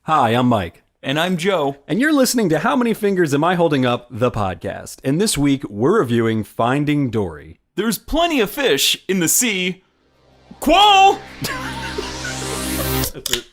Hi, I'm Mike. And I'm Joe. And you're listening to How Many Fingers Am I Holding Up? The podcast. And this week, we're reviewing Finding Dory. There's plenty of fish in the sea. Qual! That's it.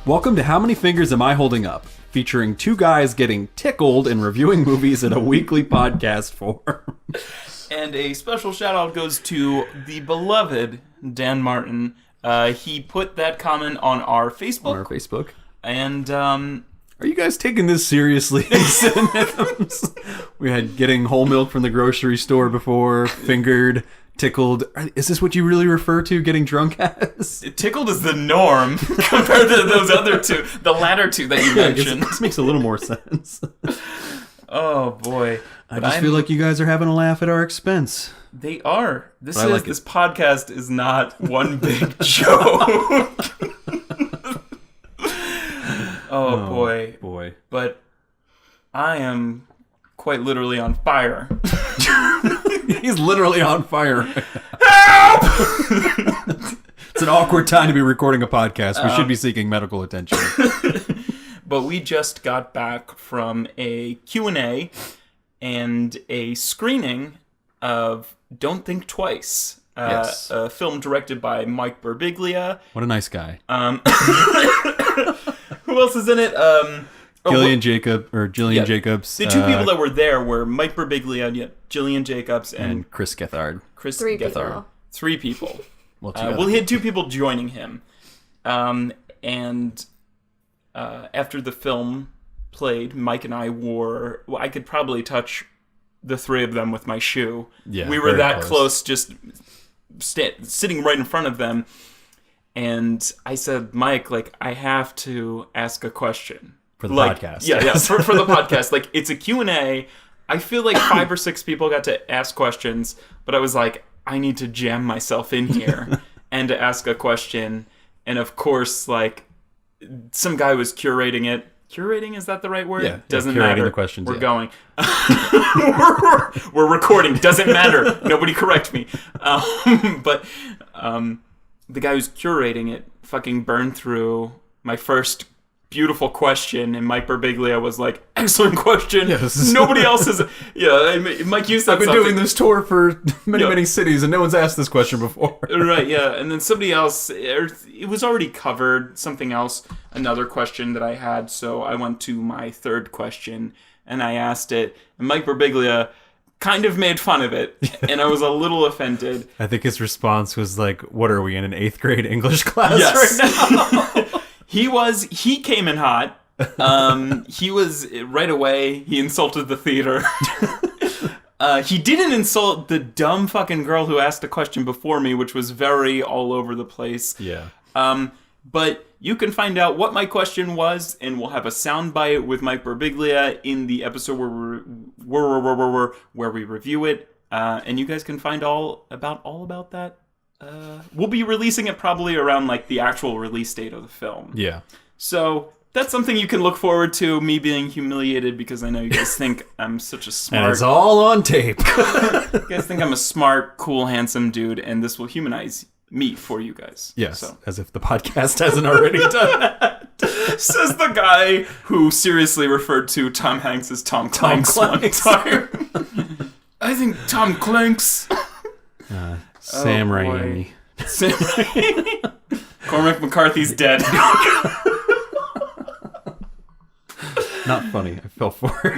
Welcome to How Many Fingers Am I Holding Up? Featuring two guys getting tickled and reviewing movies in a weekly podcast form. And a special shout out goes to the beloved Dan Martin. He put that comment on our Facebook. And, Are you guys taking this seriously? We had getting whole milk from the grocery store before, fingered, tickled. Is this what you really refer to getting drunk as? Tickled is the norm compared to those other two, the latter two that you mentioned. This makes a little more sense. Oh boy. I just feel like you guys are having a laugh at our expense. They are. This podcast is not one big joke. Oh boy. But I am quite literally on fire. He's literally on fire. Help! It's an awkward time to be recording a podcast. We should be seeking medical attention. But we just got back from a Q&A and a screening of Don't Think Twice. Yes. A film directed by Mike Birbiglia. What a nice guy. Who else is in it? Gillian Jacobs. The two people that were there were Mike Birbiglia, Gillian Jacobs, and Chris Gethard. Three people. Well, he had two people joining him. And after the film played, Mike and I I could probably touch the three of them with my shoe. Yeah, we were that close, just sitting right in front of them. And I said, Mike, I have to ask a question. For the podcast. Yeah, for the podcast. It's a Q&A. I feel like 5 or 6 people got to ask questions, but I was like, I need to jam myself in here and to ask a question. And of course, some guy was curating it. Curating, is that the right word? Yeah. Doesn't curating matter. The questions, We're going. We're recording. Doesn't matter. Nobody correct me. But the guy who's curating it fucking burned through my first beautiful question, and Mike Birbiglia was like, excellent question. Yes. Nobody else has. Mike, you said I've been doing this tour for many cities, and no one's asked this question before. Right, yeah. And then somebody else, it was already covered, something else, another question that I had, so I went to my third question, and I asked it, and Mike Birbiglia kind of made fun of it, and I was a little offended. I think his response was like, what are we, in an 8th grade English class right now? He came in hot. He was, right away, he insulted the theater. He didn't insult the dumb fucking girl who asked a question before me, which was very all over the place. Yeah. But you can find out what my question was, and we'll have a soundbite with Mike Birbiglia in the episode where we review it. And you guys can find all about that. We'll be releasing it probably around the actual release date of the film. Yeah. So that's something you can look forward to, me being humiliated because I know you guys think I'm such a smart... And it's all on tape. You guys think I'm a smart, cool, handsome dude, and this will humanize me for you guys. Yes, so. As if the podcast hasn't already done that. Says the guy who seriously referred to Tom Hanks as Tom Clanks one time. I think Tom Clanks... Sam Raimi. Cormac McCarthy's dead. Not funny. I fell for it.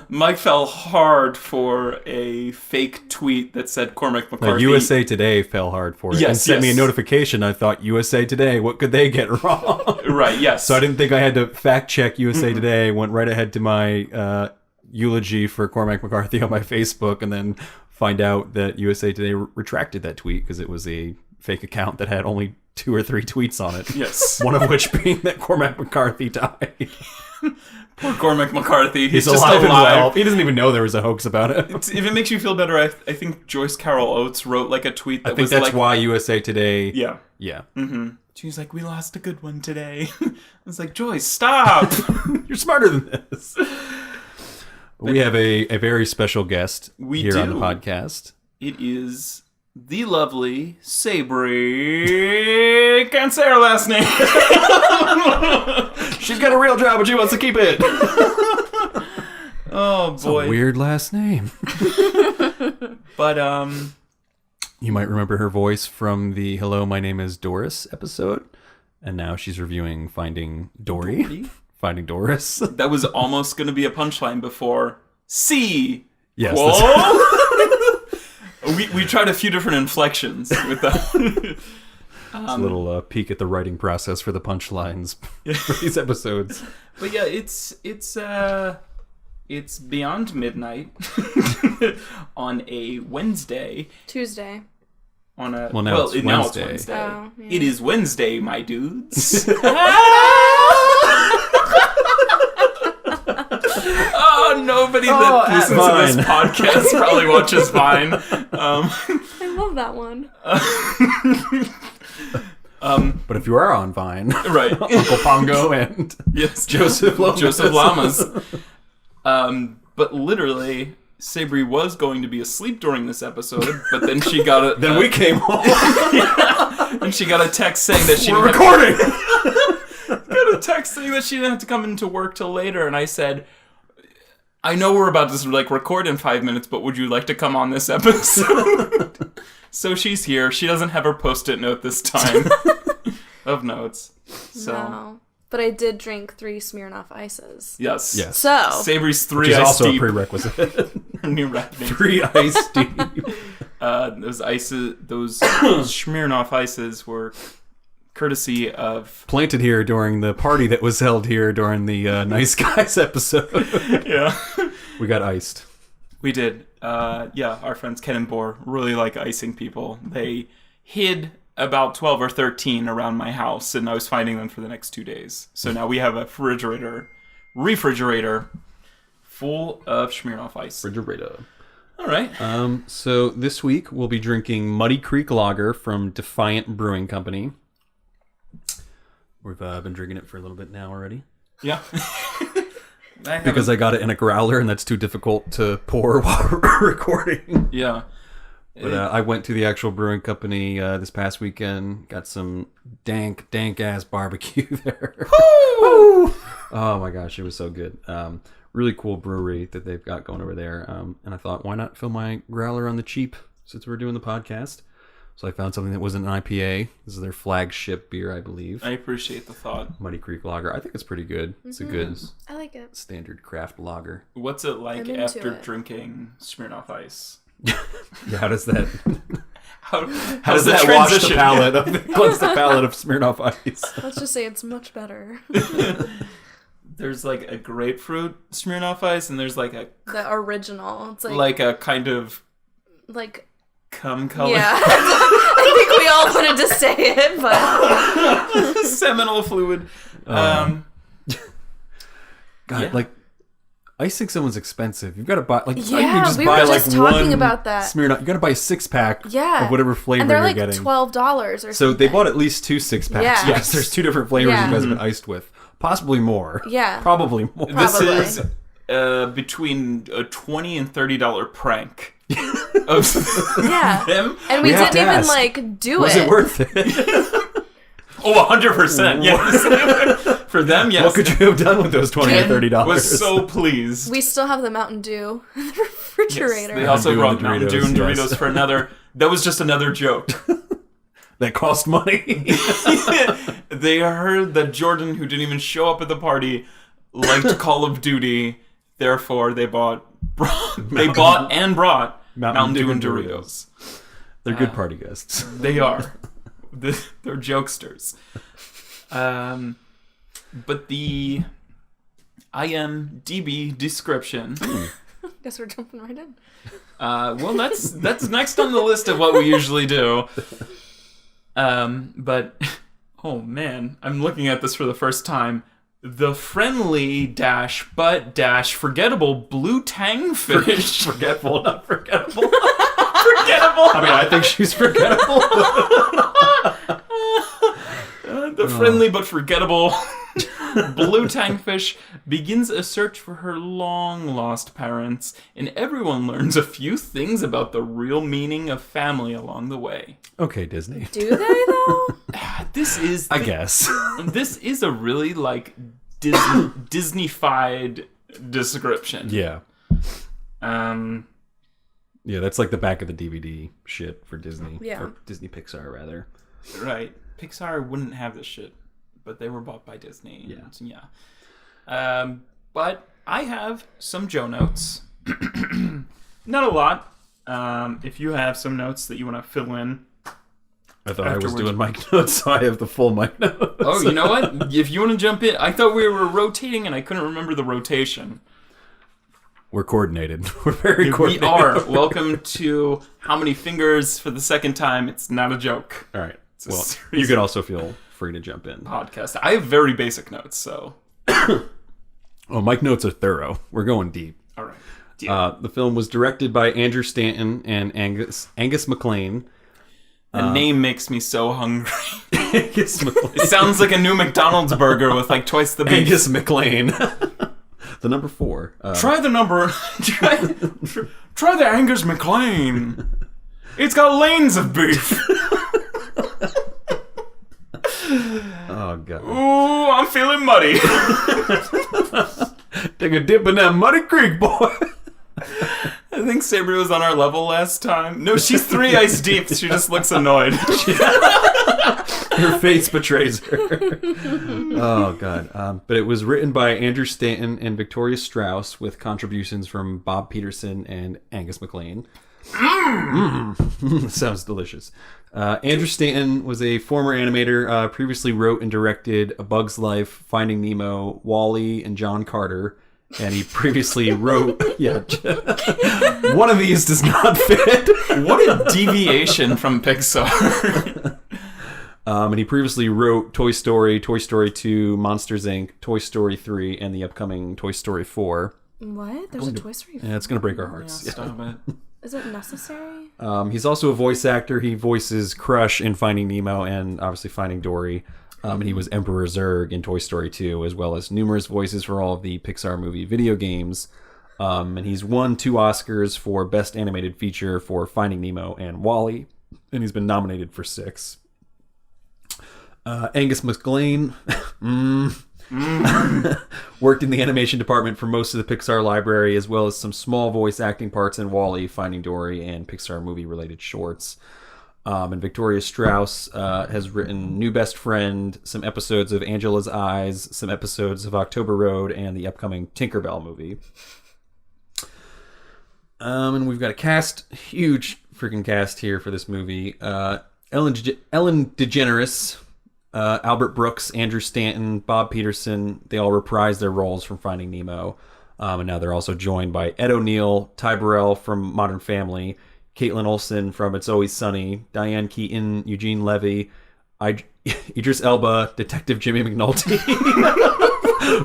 Mike fell hard for a fake tweet that said Cormac McCarthy. USA Today fell hard for it. Yes, and sent me a notification. I thought, USA Today, what could they get wrong? Right, yes. So I didn't think I had to fact check USA Today. Went right ahead to my eulogy for Cormac McCarthy on my Facebook, and then find out that USA Today retracted that tweet because it was a fake account that had only 2 or 3 tweets on it. Yes. One of which being that Cormac McCarthy died. Poor Cormac McCarthy. He's just alive and alive. well. He doesn't even know there was a hoax about it. If it makes you feel better, I think Joyce Carol Oates wrote like a tweet that I think was that's like, why USA Today. yeah. Yeah. Mm-hmm. She's like, we lost a good one today. I was like, Joyce, stop. You're smarter than this. We have a very special guest here on the podcast. It is the lovely Sabrie. Can't say her last name. She's got a real job, but she wants to keep it. Oh It's boy, a weird last name. but You might remember her voice from the "Hello, my name is Doris" episode, and now she's reviewing Finding Dory. Finding Doris. that was almost going to be a punchline before C. Yes. We tried a few different inflections with that. It's a little peek at the writing process for the punchlines for these episodes. But yeah, it's beyond midnight on a Wednesday. Tuesday. On a Well, now it's now it's Wednesday. Wednesday. Oh, yeah. It is Wednesday, my dudes. Oh, nobody that listens to this podcast probably watches Vine. I love that one. But if you are on Vine, Right. Uncle Pongo and Yes, Joseph Lamas. But literally, Sabrie was going to be asleep during this episode, but then she got a then we came home. and she got a text saying that she We're didn't recording. got a text saying that she didn't have to come into work till later, and I said, I know we're about to record in 5 minutes, but would you like to come on this episode? So she's here. She doesn't have her post-it note this time of notes. So No. But I did drink 3 Smirnoff Ices. yes. So. Sabrie's 3 Which is ice also deep. a prerequisite. Her new rap name. 3 ice deep. Those Smirnoff ices were courtesy of Planted here during the party that was held here during the Nice Guys episode. yeah. We got iced. We did. Our friends Ken and Boar really like icing people. They hid about 12 or 13 around my house, and I was finding them for the next 2 days. So now we have a refrigerator full of Smirnoff Ice. Refrigerator. All right. So this week we'll be drinking Muddy Creek Lager from Defiant Brewing Company. We've been drinking it for a little bit now already. Yeah. Because I got it in a growler, and that's too difficult to pour while recording. Yeah. But I went to the actual brewing company this past weekend. Got some dank ass barbecue there. Woo! Oh my gosh, it was so good. Really cool brewery that they've got going over there. And I thought, why not fill my growler on the cheap since we're doing the podcast? So I found something that wasn't an IPA. This is their flagship beer, I believe. I appreciate the thought. Muddy Creek Lager. I think it's pretty good. It's a good I like it. standard craft lager. What's it like I'm into after it. drinking Smirnoff Ice? Yeah, how does that? How How does that wash the palate of cleanse the palate of Smirnoff Ice? Let's just say it's much better. There's like a grapefruit Smirnoff Ice, and there's like The original. It's like a kind of like cum color. yeah. I think we all wanted to say it, but Seminal fluid. God, Yeah. like icing someone's expensive. You've got to buy like Yeah, you can just we buy were like just talking one about that. Smirnoff. You got to buy a 6-pack yeah, of whatever flavor and they're you're like getting. $12 or something. So they bought at least 2 6-packs. Yeah. Yes, there's 2 different flavors Yeah. you guys have been iced with. Possibly more. Yeah. Probably more. This Probably. is between a $20 and $30 prank. Of Yeah, them. and we have didn't to even ask. like do Was it. it worth it? Oh, 100%. Yes. For them, yes. What could you have done with those $20 or $30? Was so pleased. We still have the Mountain Dew in the Yes, refrigerator. they also Mountain Dew brought and Mountain Dew and Doritos, Doritos yes. for another. That was just another joke. That cost money. They heard that Jordan, who didn't even show up at the party, liked Call of Duty. Therefore, they bought and brought Mountain Dew and Doritos. They're good party guests. They are. They're jokesters. But the IMDb description. Guess we're jumping right in. Well, that's next on the list of what we usually do. But oh man, I'm looking at this for the first time. The friendly but forgettable blue tang fish. Forgetful, not forgettable. Forgettable. I mean, I think she's forgettable. The friendly but forgettable blue tangfish begins a search for her long-lost parents, and everyone learns a few things about the real meaning of family along the way. Okay, Disney. Do they though? This is, I guess. this is a really Disney-fied description. Yeah. Um, Yeah, that's like the back of the DVD shit for Disney. Yeah. Or Disney Pixar, rather. right. Pixar wouldn't have this shit, but they were bought by Disney. Yeah. Yeah. But I have some Joe notes. Not a lot. If you have some notes that you want to fill in. I thought I was Afterwards. doing mic notes, so I have the full mic notes. Oh, you know what? If you want to jump in. I thought we were rotating and I couldn't remember the rotation. We're coordinated. We're very We coordinated. are. Welcome to How Many Fingers for the second time. It's not a joke. All right. a Well, series you can also feel free to jump in. Podcast. I have very basic notes, so. Oh, mic notes are thorough. We're going deep. All right. The film was directed by Andrew Stanton and Angus MacLean. The name makes me so hungry. Angus MacLean. It sounds like a new McDonald's burger with like twice the beef. Angus MacLean. The number 4. Try the number. Try the Angus McLean. It's got lanes of beef. Oh, God. Ooh, I'm feeling muddy. Take a dip in that muddy creek, boy. I think Sabrie was on our level last time. No, she's 3 ice deep. She just looks annoyed. Her face betrays her. Oh, God. But it was written by Andrew Stanton and Victoria Strauss with contributions from Bob Peterson and Angus MacLean. Sounds delicious. Andrew Stanton was a former animator, previously wrote and directed A Bug's Life, Finding Nemo, Wall-E, and John Carter. And he previously wrote... Yeah. One of these does not fit. What a deviation from Pixar. And he previously wrote Toy Story, Toy Story 2, Monsters, Inc., Toy Story 3, and the upcoming Toy Story 4. What? There's a Toy Story. Yeah, it's going to break our hearts. Stop it. Is it necessary? He's also a voice actor. He voices Crush in Finding Nemo and obviously Finding Dory. And he was Emperor Zurg in Toy Story 2, as well as numerous voices for all of the Pixar movie video games. And he's won 2 Oscars for Best Animated Feature for Finding Nemo and Wall-E. And he's been nominated for 6. Angus MacLean worked in the animation department for most of the Pixar library, as well as some small voice acting parts in Wall-E, Finding Dory, and Pixar movie-related shorts. And Victoria Strauss has written New Best Friend, some episodes of Angela's Eyes, some episodes of October Road, and the upcoming Tinkerbell movie. And we've got a huge freaking cast here for this movie. Ellen DeGeneres, Albert Brooks, Andrew Stanton, Bob Peterson, they all reprised their roles from Finding Nemo. And now they're also joined by Ed O'Neill, Ty Burrell from Modern Family, Caitlin Olsen from It's Always Sunny, Diane Keaton, Eugene Levy, Idris Elba, Detective Jimmy McNulty,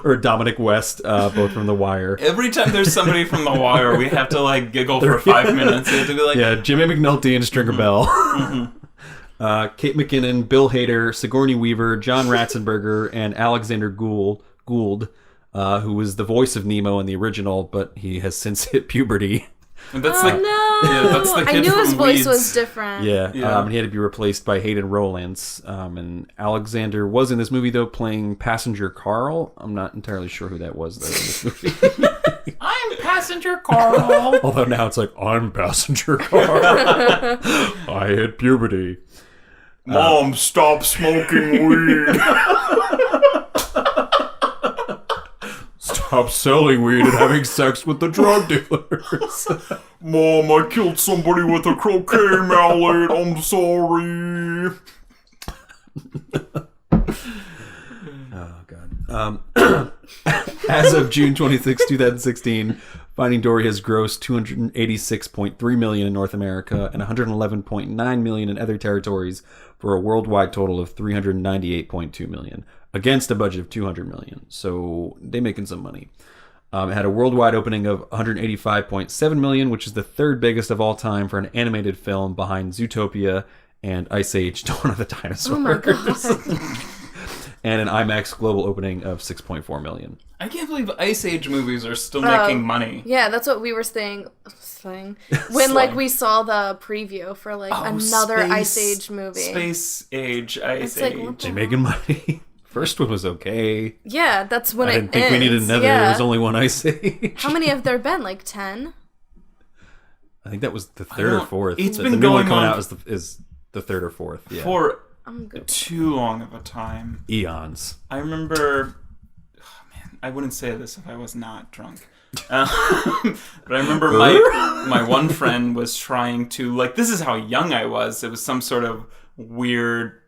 or Dominic West, both from The Wire. Every time there's somebody from The Wire, we have to like giggle for 5 minutes. We have to be like, Yeah, Jimmy McNulty and Stringer Bell. Kate McKinnon, Bill Hader, Sigourney Weaver, John Ratzenberger, and Alexander Gould, who was the voice of Nemo in the original, but he has since hit puberty. and that's Oh like, no! yeah, that's the I kid knew his from voice Weeds. was different. Yeah, Yeah. he had to be replaced by Hayden Rowlands. And Alexander was in this movie, though, playing Passenger Carl. I'm not entirely sure who that was, though, in this movie. I'm Passenger Carl. Although now it's like, I'm Passenger Carl. I hit puberty. Mom, stop smoking weed. Stop selling weed and having sex with the drug dealers. Mom, I killed somebody with a croquet mallet. I'm sorry. Oh, God. As of June 26, 2016, Finding Dory has grossed $286.3 million in North America and $111.9 million in other territories for a worldwide total of $398.2 million against a budget of $200 million. So they're making some money. It had a worldwide opening of $185.7 million, which is the third biggest of all time for an animated film behind Zootopia and Ice Age: Dawn of the Dinosaurs. Oh my god. And an IMAX global opening of $6.4 million. I can't believe Ice Age movies are still making money. Yeah, that's what we were saying. When like we saw the preview for like another Ice Age movie. Space Age, Ice It's like, Age. what They're making money. First one was okay. Yeah, that's when I it didn't think we needed another. Yeah. There was only one Ice Age. How many have there been? Like 10? I think that was the third or fourth. It's the been new one going coming on out is the third or fourth. Yeah. For I'm good. too long of a time. Eons. I remember... Oh, man, I wouldn't say this if I was not drunk. But I remember my one friend was trying to... Like, this is how young I was. It was some sort of weird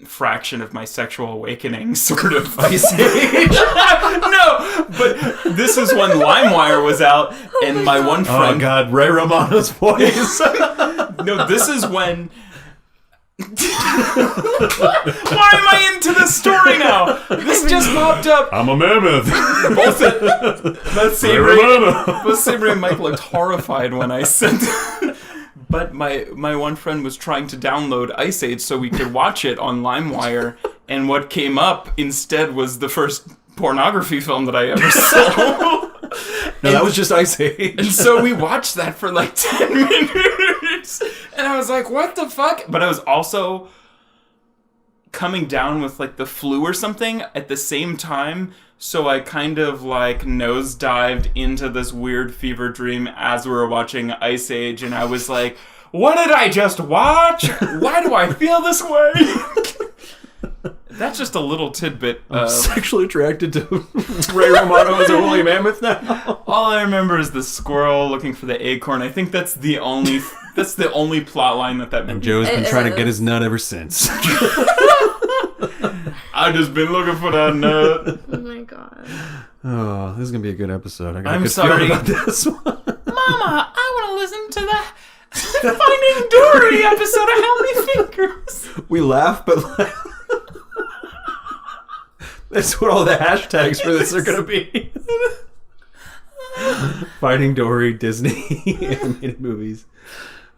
fraction of my sexual awakening sort of Ice Age. No, but this is when LimeWire was out, and my one friend... Oh god, Ray Romano's voice. No, this is when... Why am I into this story now? This just popped up. I'm a mammoth. Both Sabrie and Mike looked horrified when I sent it. But my one friend was trying to download Ice Age so we could watch it on LimeWire, and what came up instead was the first pornography film that I ever saw. No, that was just Ice Age. And so we watched that for like 10 minutes. And I was like, what the fuck? But I was also coming down with like the flu or something at the same time. So I kind of like nosedived into this weird fever dream as we were watching Ice Age. And I was like, what did I just watch? Why do I feel this way? That's just a little tidbit. I'm sexually attracted to Ray Romano as a woolly mammoth now. All I remember is the squirrel looking for the acorn. I think that's the only plot line that movie. And Joe's been trying to get his nut ever since. I just been looking for that nut. Oh my god. Oh, this is gonna be a good episode. I got a I'm good sorry. feeling about this one. Mama, I want to listen to the Finding Dory episode of How Many Fingers. We laugh, but that's what all the hashtags for this are gonna be. Finding Dory, Disney animated movies.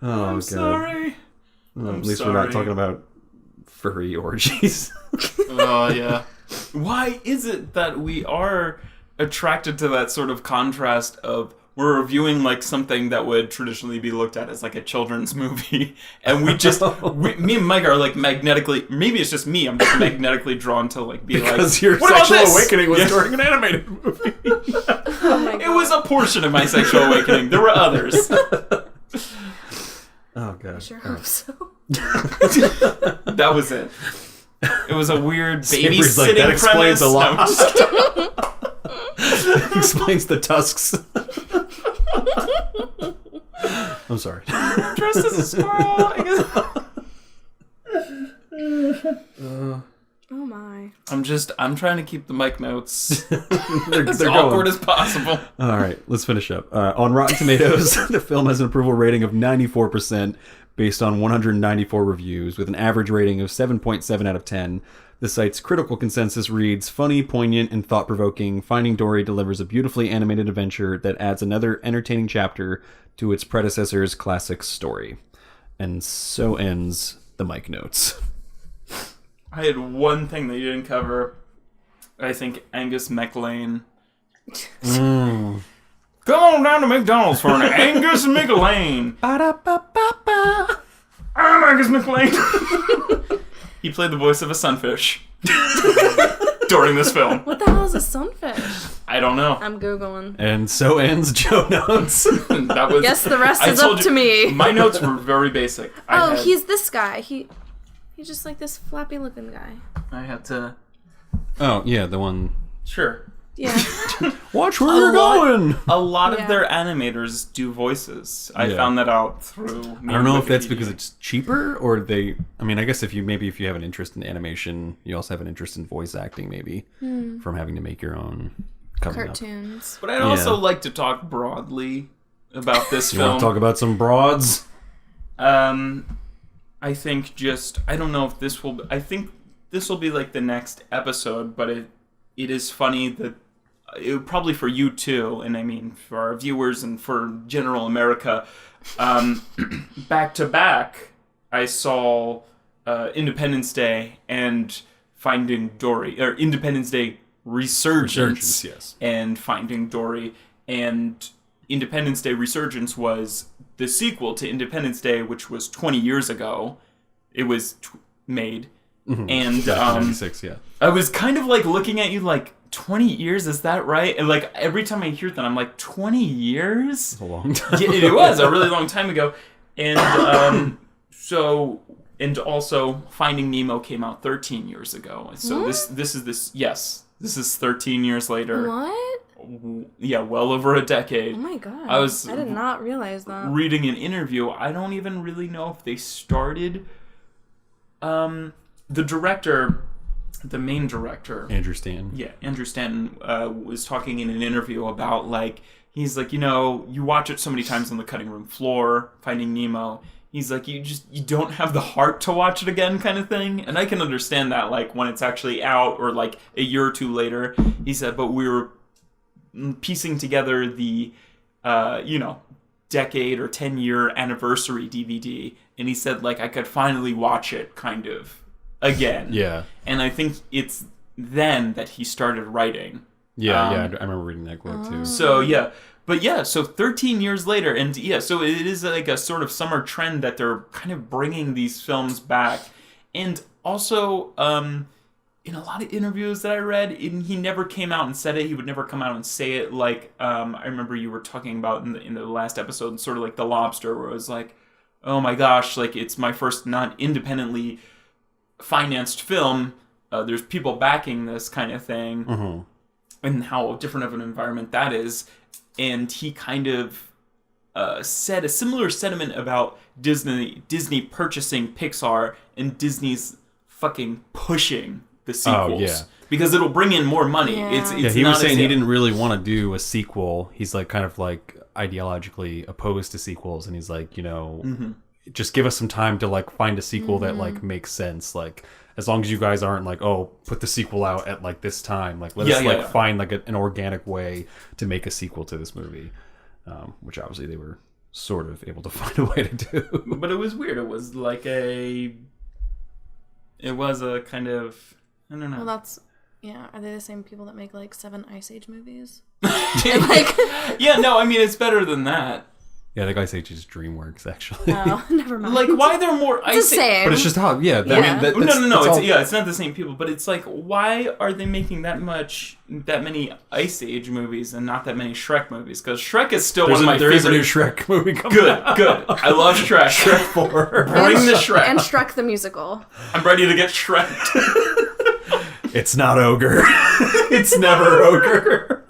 Oh I'm god. sorry. Well, I'm at least we're sorry. not talking about furry orgies. Oh, yeah. Why is it that we are attracted to that sort of contrast of we're reviewing like something that would traditionally be looked at as like a children's movie, and we just me and Mike are like magnetically, maybe it's just me, I'm just magnetically drawn to like be Because like, your what about sexual this? awakening was Yeah. during an animated movie. Oh my god. It was a portion of my sexual awakening. There were others. Oh god. Sure hope so. That was it. It was a weird Sabri's babysitting like, that explains premise. a lot. No, I'm just kidding. Explains the tusks. I'm sorry. Dressed as a squirrel. Oh my. I'm trying to keep the mic notes they're as going. awkward as possible. All right, let's finish up. On Rotten Tomatoes, the film has an approval rating of 94% based on 194 reviews, with an average rating of 7.7 out of 10. The site's critical consensus reads, funny, poignant, and thought-provoking, Finding Dory delivers a beautifully animated adventure that adds another entertaining chapter to its predecessor's classic story. And so ends the mic notes. I had one thing that you didn't cover. I think Angus McLean. Come on down to McDonald's for an Angus McLean. Ba-da-ba-ba-ba. I'm Angus McLean. He played the voice of a sunfish during this film. What the hell is a sunfish? I don't know. I'm Googling. And so ends Joe Notes. That was. Guess the rest I is told up to me. My notes were very basic. Oh, he's this guy. He's just like this flappy looking guy. I had to. Oh, yeah, the one. Sure. Yeah. Watch where you're going! A lot of Yeah. their animators do voices. I Yeah. found that out through. I don't know if that's Wikipedia. because it's cheaper or they. I mean, I guess if you have an interest in animation, you also have an interest in voice acting, maybe from having to make your own. coming cartoons. But I'd also like to talk broadly about this You film. want to talk about some broads? I think I don't know if this will. I think this will be like the next episode, but it is funny that probably for you too, and I mean for our viewers and for general America, back to back, I saw Independence Day and Finding Dory, or Independence Day Resurgence, yes, and Finding Dory, and Independence Day Resurgence was the sequel to Independence Day, which was 20 years ago. It was made. Mm-hmm. And 96, yeah. I was kind of like looking at you like, 20 years, is that right? And like every time I hear that, I'm like, 20 years? It's a long time. Yeah, it was a really long time ago. And and also Finding Nemo came out 13 years ago. So this is 13 years later. What? Yeah, well over a decade. Oh my god. I did not realize that. Reading an interview, I don't even really know if they started. The director, the main director, Andrew Stanton. Yeah, Andrew Stanton was talking in an interview about like, he's like, you watch it so many times on the cutting room floor, Finding Nemo. He's like, you don't have the heart to watch it again, kind of thing. And I can understand that, like when it's actually out or like a year or two later. He said, but we were piecing together the, decade or 10-year anniversary DVD, and he said like I could finally watch it kind of again. Yeah. And I think it's then that he started writing. Yeah, I remember reading that quote too. So yeah. But yeah, so 13 years later, and yeah, so it is like a sort of summer trend that they're kind of bringing these films back. And also, in a lot of interviews that I read, he never came out and said it. He would never come out and say it. Like, I remember you were talking about in the last episode, sort of like The Lobster, where it was like, oh my gosh, like it's my first not independently financed film. There's people backing this kind of thing. Mm-hmm. And how different of an environment that is. And he kind of said a similar sentiment about Disney purchasing Pixar and Disney's fucking pushing the sequels. Oh, yeah. Because it'll bring in more money. Yeah. It's he was saying he didn't really want to do a sequel. He's like kind of like ideologically opposed to sequels, and he's like, mm-hmm. just give us some time to like find a sequel that like makes sense. Like as long as you guys aren't like, oh, put the sequel out at like this time. Like let us find like an organic way to make a sequel to this movie, which obviously they were sort of able to find a way to do. But it was weird. It was like a kind of, I don't know. Well, that's, yeah. Are they the same people that make like 7 Ice Age movies? Yeah, no, I mean, it's better than that. Yeah, the guy says it's DreamWorks, actually. Oh, never mind. Like, why they're more Ice Age? It's the same. But it's just how, I mean, No. It's not the same people, but it's like, why are they making that many Ice Age movies and not that many Shrek movies? Because Shrek is still one of my favorite. There is a new Shrek movie coming out. Good. I love Shrek. Shrek 4. Bring the Shrek. And Shrek the musical. I'm ready to get Shrek. It's not ogre. It's never ogre.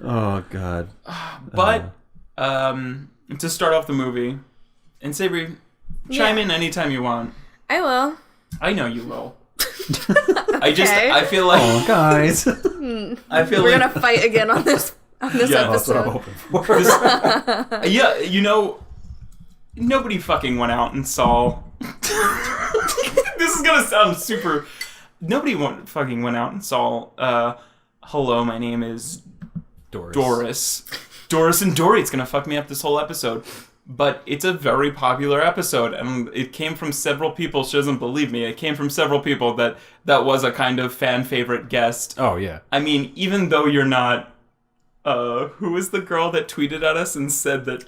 Oh, God. But, to start off the movie, and Sabrie, chime in anytime you want. I will. I know you will. I feel like... Oh, guys. I feel We're gonna fight again on this episode. That's what I'm hoping for. Nobody fucking went out and saw... This is gonna sound super... Nobody fucking went out and saw, hello, my name is... Doris and Dory. It's gonna fuck me up this whole episode, but it's a very popular episode, and it came from several people. She doesn't believe me. It came from several people that was a kind of fan favorite guest. Oh yeah. I mean, even though you're not, who was the girl that tweeted at us and said that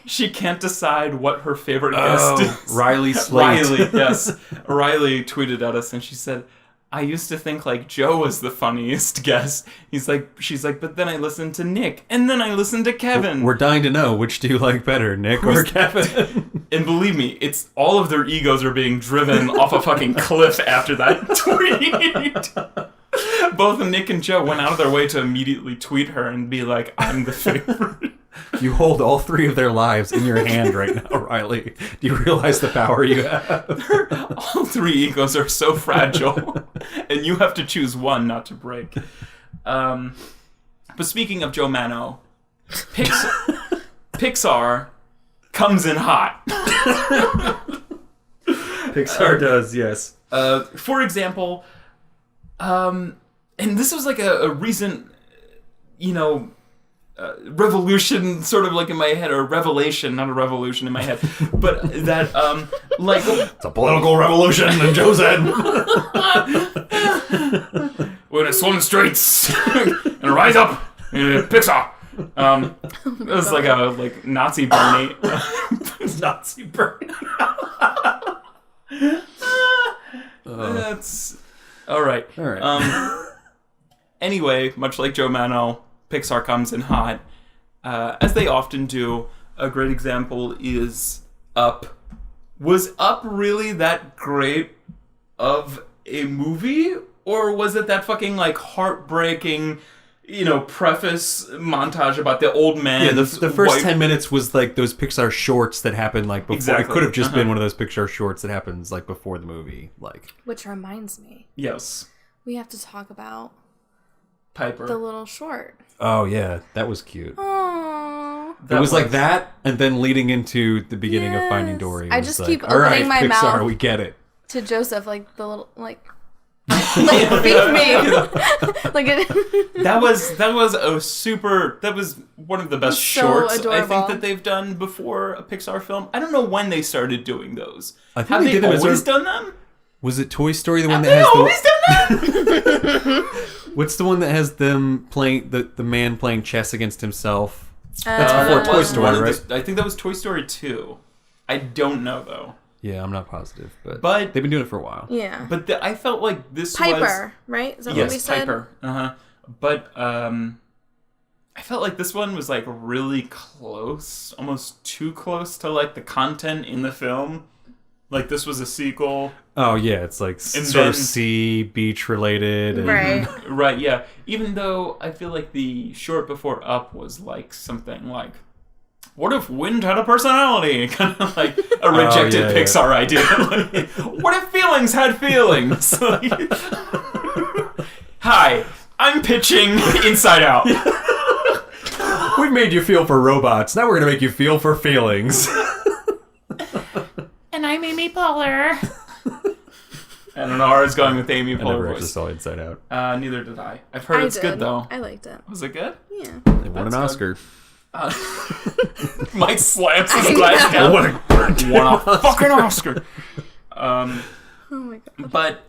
she can't decide what her favorite guest is? Riley Slate. Riley, yes. Riley tweeted at us and she said, I used to think like Joe was the funniest guest. She's like, but then I listened to Nick, and then I listened to Kevin. We're dying to know, which do you like better, Nick or Kevin? And believe me, it's all of their egos are being driven off a fucking cliff after that tweet. Both Nick and Joe went out of their way to immediately tweet her and be like, I'm the favorite. You hold all 3 of their lives in your hand right now, Riley. Do you realize the power you have? All 3 egos are so fragile, and you have to choose one not to break. But speaking of Joe Mano, Pixar comes in hot. Pixar does, yes. For example, and this was like a recent, revolution, sort of like in my head, or revelation, not a revolution in my head, but that, It's a political revolution, and Joe said. We're gonna swim the streets and rise up, Pixar. It was like a Nazi Bernie. Nazi Bernie. That's all right. All right. Anyway, much like Joe Mano, Pixar comes in hot, as they often do. A great example is Up. Was Up really that great of a movie, or was it that fucking heartbreaking, preface montage about the old man? Yeah, the first 10 minutes was like those Pixar shorts that happened before. Exactly. It could have just been one of those Pixar shorts that happens before the movie. Which reminds me, Yes. we have to talk about Piper. the little short. Oh yeah, that was cute. Aww. It was like that, and then leading into the beginning of Finding Dory. I was just like, keep all right, opening my Pixar, mouth. we get it. To Joseph, the little feed me. That was one of the best So shorts adorable. I think that they've done before a Pixar film. I don't know when they started doing those. I think Have they they did them as always a- done them? Was it Toy Story the one Have that they has always done that? What's the one that has them playing the man playing chess against himself? That's before That Toy was Story, one of right? I think that was Toy Story 2. I don't know though. Yeah, I'm not positive, but But- they've been doing it for a while. Yeah. But I felt like this was Piper, right? Is that what we yes, said? Piper. But I felt like this one was really close, almost too close to the content in the film. This was a sequel. Oh yeah, it's sort of sea beach related. And, Right. Right, yeah. Even though I feel like the short before Up was something like, what if wind had a personality? Kind of like a rejected yeah. Pixar idea. What if feelings had feelings? Hi, I'm pitching Inside Out. We've made you feel for robots. Now we're gonna make you feel for feelings. And I'm Amy Poehler. I don't know where I was going with the Amy I never Poehler actually voice. saw Inside Out. Neither did I. I've heard it's good though. I liked it. Was it good? Yeah. They won an That's Oscar. Mike slams his glass down. What a Won a fucking Oscar. Oh my god. But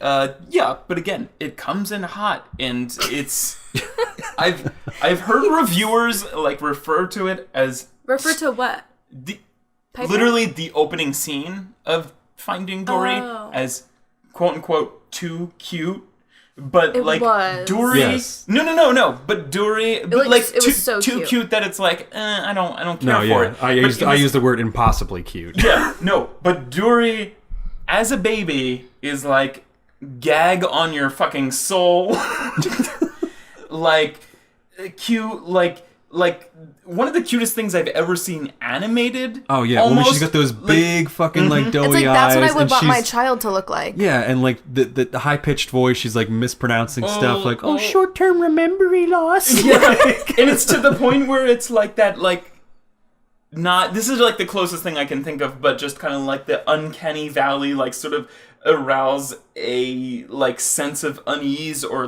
but again, it comes in hot, and it's I've heard reviewers refer to it as Refer to what? Piper? literally the opening scene of Finding Dory Oh. as quote unquote too cute. But It was. Dory, Yes. no. But Dory, it was too, so too cute. cute that it's I don't care No, for yeah. it. I But it was- used the word impossibly cute. Yeah, no, but Dory, as a baby, is gag on your fucking soul. Cute, one of the cutest things I've ever seen animated. Oh yeah, when she's got those big fucking doughy It's eyes. that's what I would and want my she's- child to look like. Yeah, and the high pitched voice, she's mispronouncing stuff oh. short term memory loss. Yeah, and it's to the point where it's not. This is the closest thing I can think of, but just kind of the uncanny valley, sort of arouse a sense of unease or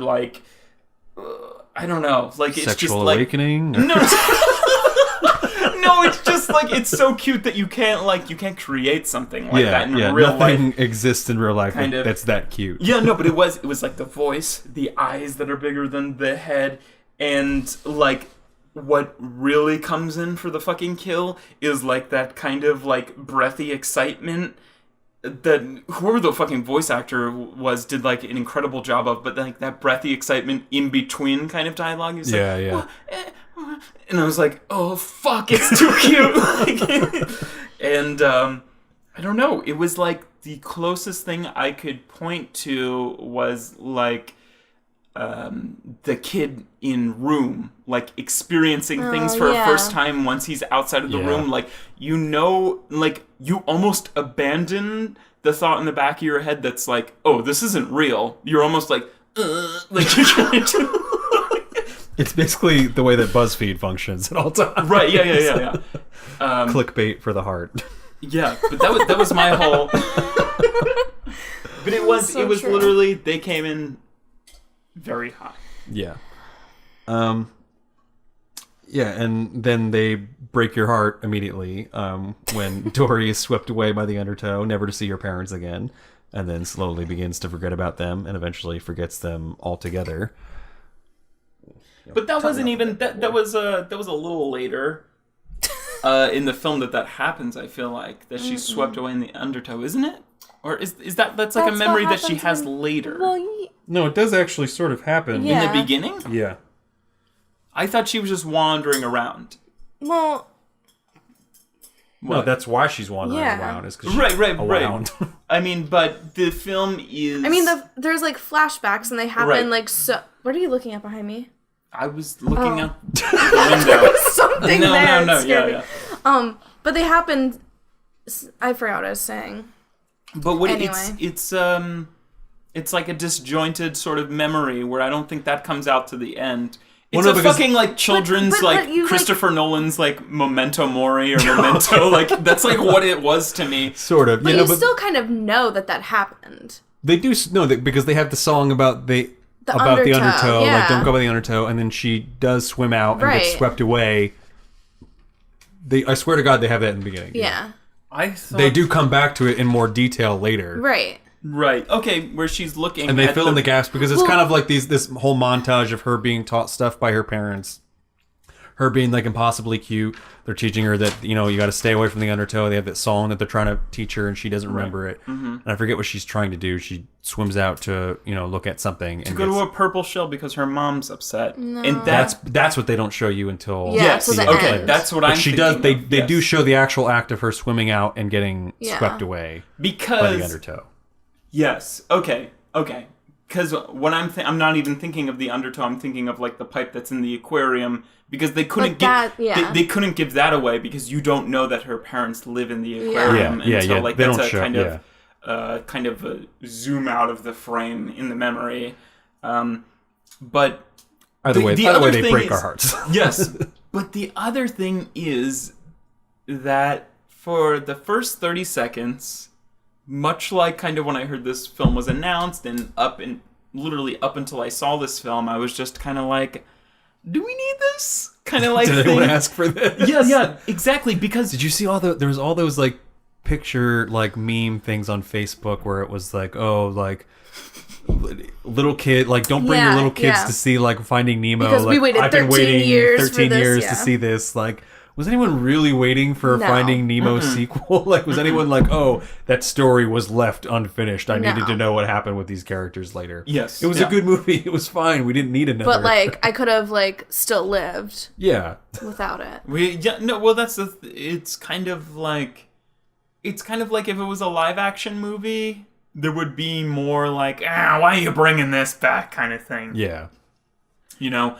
I don't know, it's Sexual just awakening. No, no, it's just it's so cute that you can't create something that in real nothing life. exists in real life Kind of. that's that cute. Yeah, no, but it was the voice, the eyes that are bigger than the head, and what really comes in for the fucking kill is that kind of breathy excitement that whoever the fucking voice actor was did an incredible job of, but that breathy excitement in between kind of dialogue is Yeah. and I was oh fuck, it's too cute. And I don't know, it was the closest thing I could point to was the kid in Room, experiencing things for yeah. a first time once he's outside of the Yeah. room. You almost abandon the thought in the back of your head that's oh, this isn't real. You're almost you're trying to It's basically the way that BuzzFeed functions at all times. Right, yeah. Clickbait for the heart. Yeah, but that was my whole... But it was true. literally, they came in very high. Yeah. Yeah, and then they break your heart immediately when Dory is swept away by the undertow, never to see her parents again, and then slowly begins to forget about them and eventually forgets them altogether. But that wasn't even that was a little later in the film that happens. I feel like that she's swept away in the undertow, isn't it? Or that's like That's a memory what that she has happens later No, it does actually sort of happen. Yeah. in the beginning. Yeah. I thought she was just wandering around. Well, No, that's why she's wandering around. Is 'cause she's around. I mean, but the film is. I mean, there's like flashbacks and they happen Right. like so. What are you looking at behind me? I was looking out the There window. was something No, there. no, It scared yeah. me. But they happened. I forgot what I was saying. But what Anyway. it's like a disjointed sort of memory where I don't think that comes out to the end. It's Well, no, a because- fucking like children's but like you, like- Christopher Nolan's like Memento Mori or Memento like that's like what it was to me. Sort of. But you know, you still kind of know that happened. They do know that because they have the song about the undertow, undertow, yeah. like don't go by the undertow, and then she does swim out and gets Right. swept away. I swear to God, they have that in the beginning. Yeah. I thought They do come back to it in more detail later. Right. right. Okay, where she's looking And they at fill in the gaps because it's Well- kind of like this whole montage of her being taught stuff by her parents. Her being like impossibly cute. They're teaching her that, you know, you got to stay away from the undertow. They have that song that they're trying to teach her and she doesn't remember it. And I forget what she's trying to do. She swims out to, you know, look at something. And go to a purple shell because her mom's upset. No. And that's what they don't show you until Yeah, yes. till the Okay, end. that's what But I'm she thinking does. They of, they yes. do show the actual act of her swimming out and getting Yeah. swept away by because the undertow. Yes. Okay. Because when I'm not even thinking of the undertow. I'm thinking of like the pipe that's in the aquarium because they couldn't they couldn't give that away because you don't know that her parents live in the aquarium until like They that's don't a show, kind of a zoom out of the frame in the memory. But Either way, the either way, other they thing break is- our hearts. yes, but the other thing is that for the first 30 seconds, much like kind of when I heard this film was announced and literally up until I saw this film, I was just kind of like, do we need this? Kind of like Did thing. anyone ask for this? Yeah, exactly. Because Did you see there was all those like picture like meme things on Facebook where it was like, oh, like little kid, like don't bring your little kids to see like Finding Nemo. Because like, we waited I've been 13 waiting years 13 for this, years yeah. to see this. Like, was anyone really waiting for a No. Finding Nemo sequel? Like, was anyone like, oh, that story was left unfinished. I needed No. to know what happened with these characters later. Yes, It was yeah. a good movie. It was fine. We didn't need another. But like, I could have like still lived yeah. without it. well, that's it's kind of like if it was a live action movie, there would be more like, why are you bringing this back kind of thing. Yeah. You know?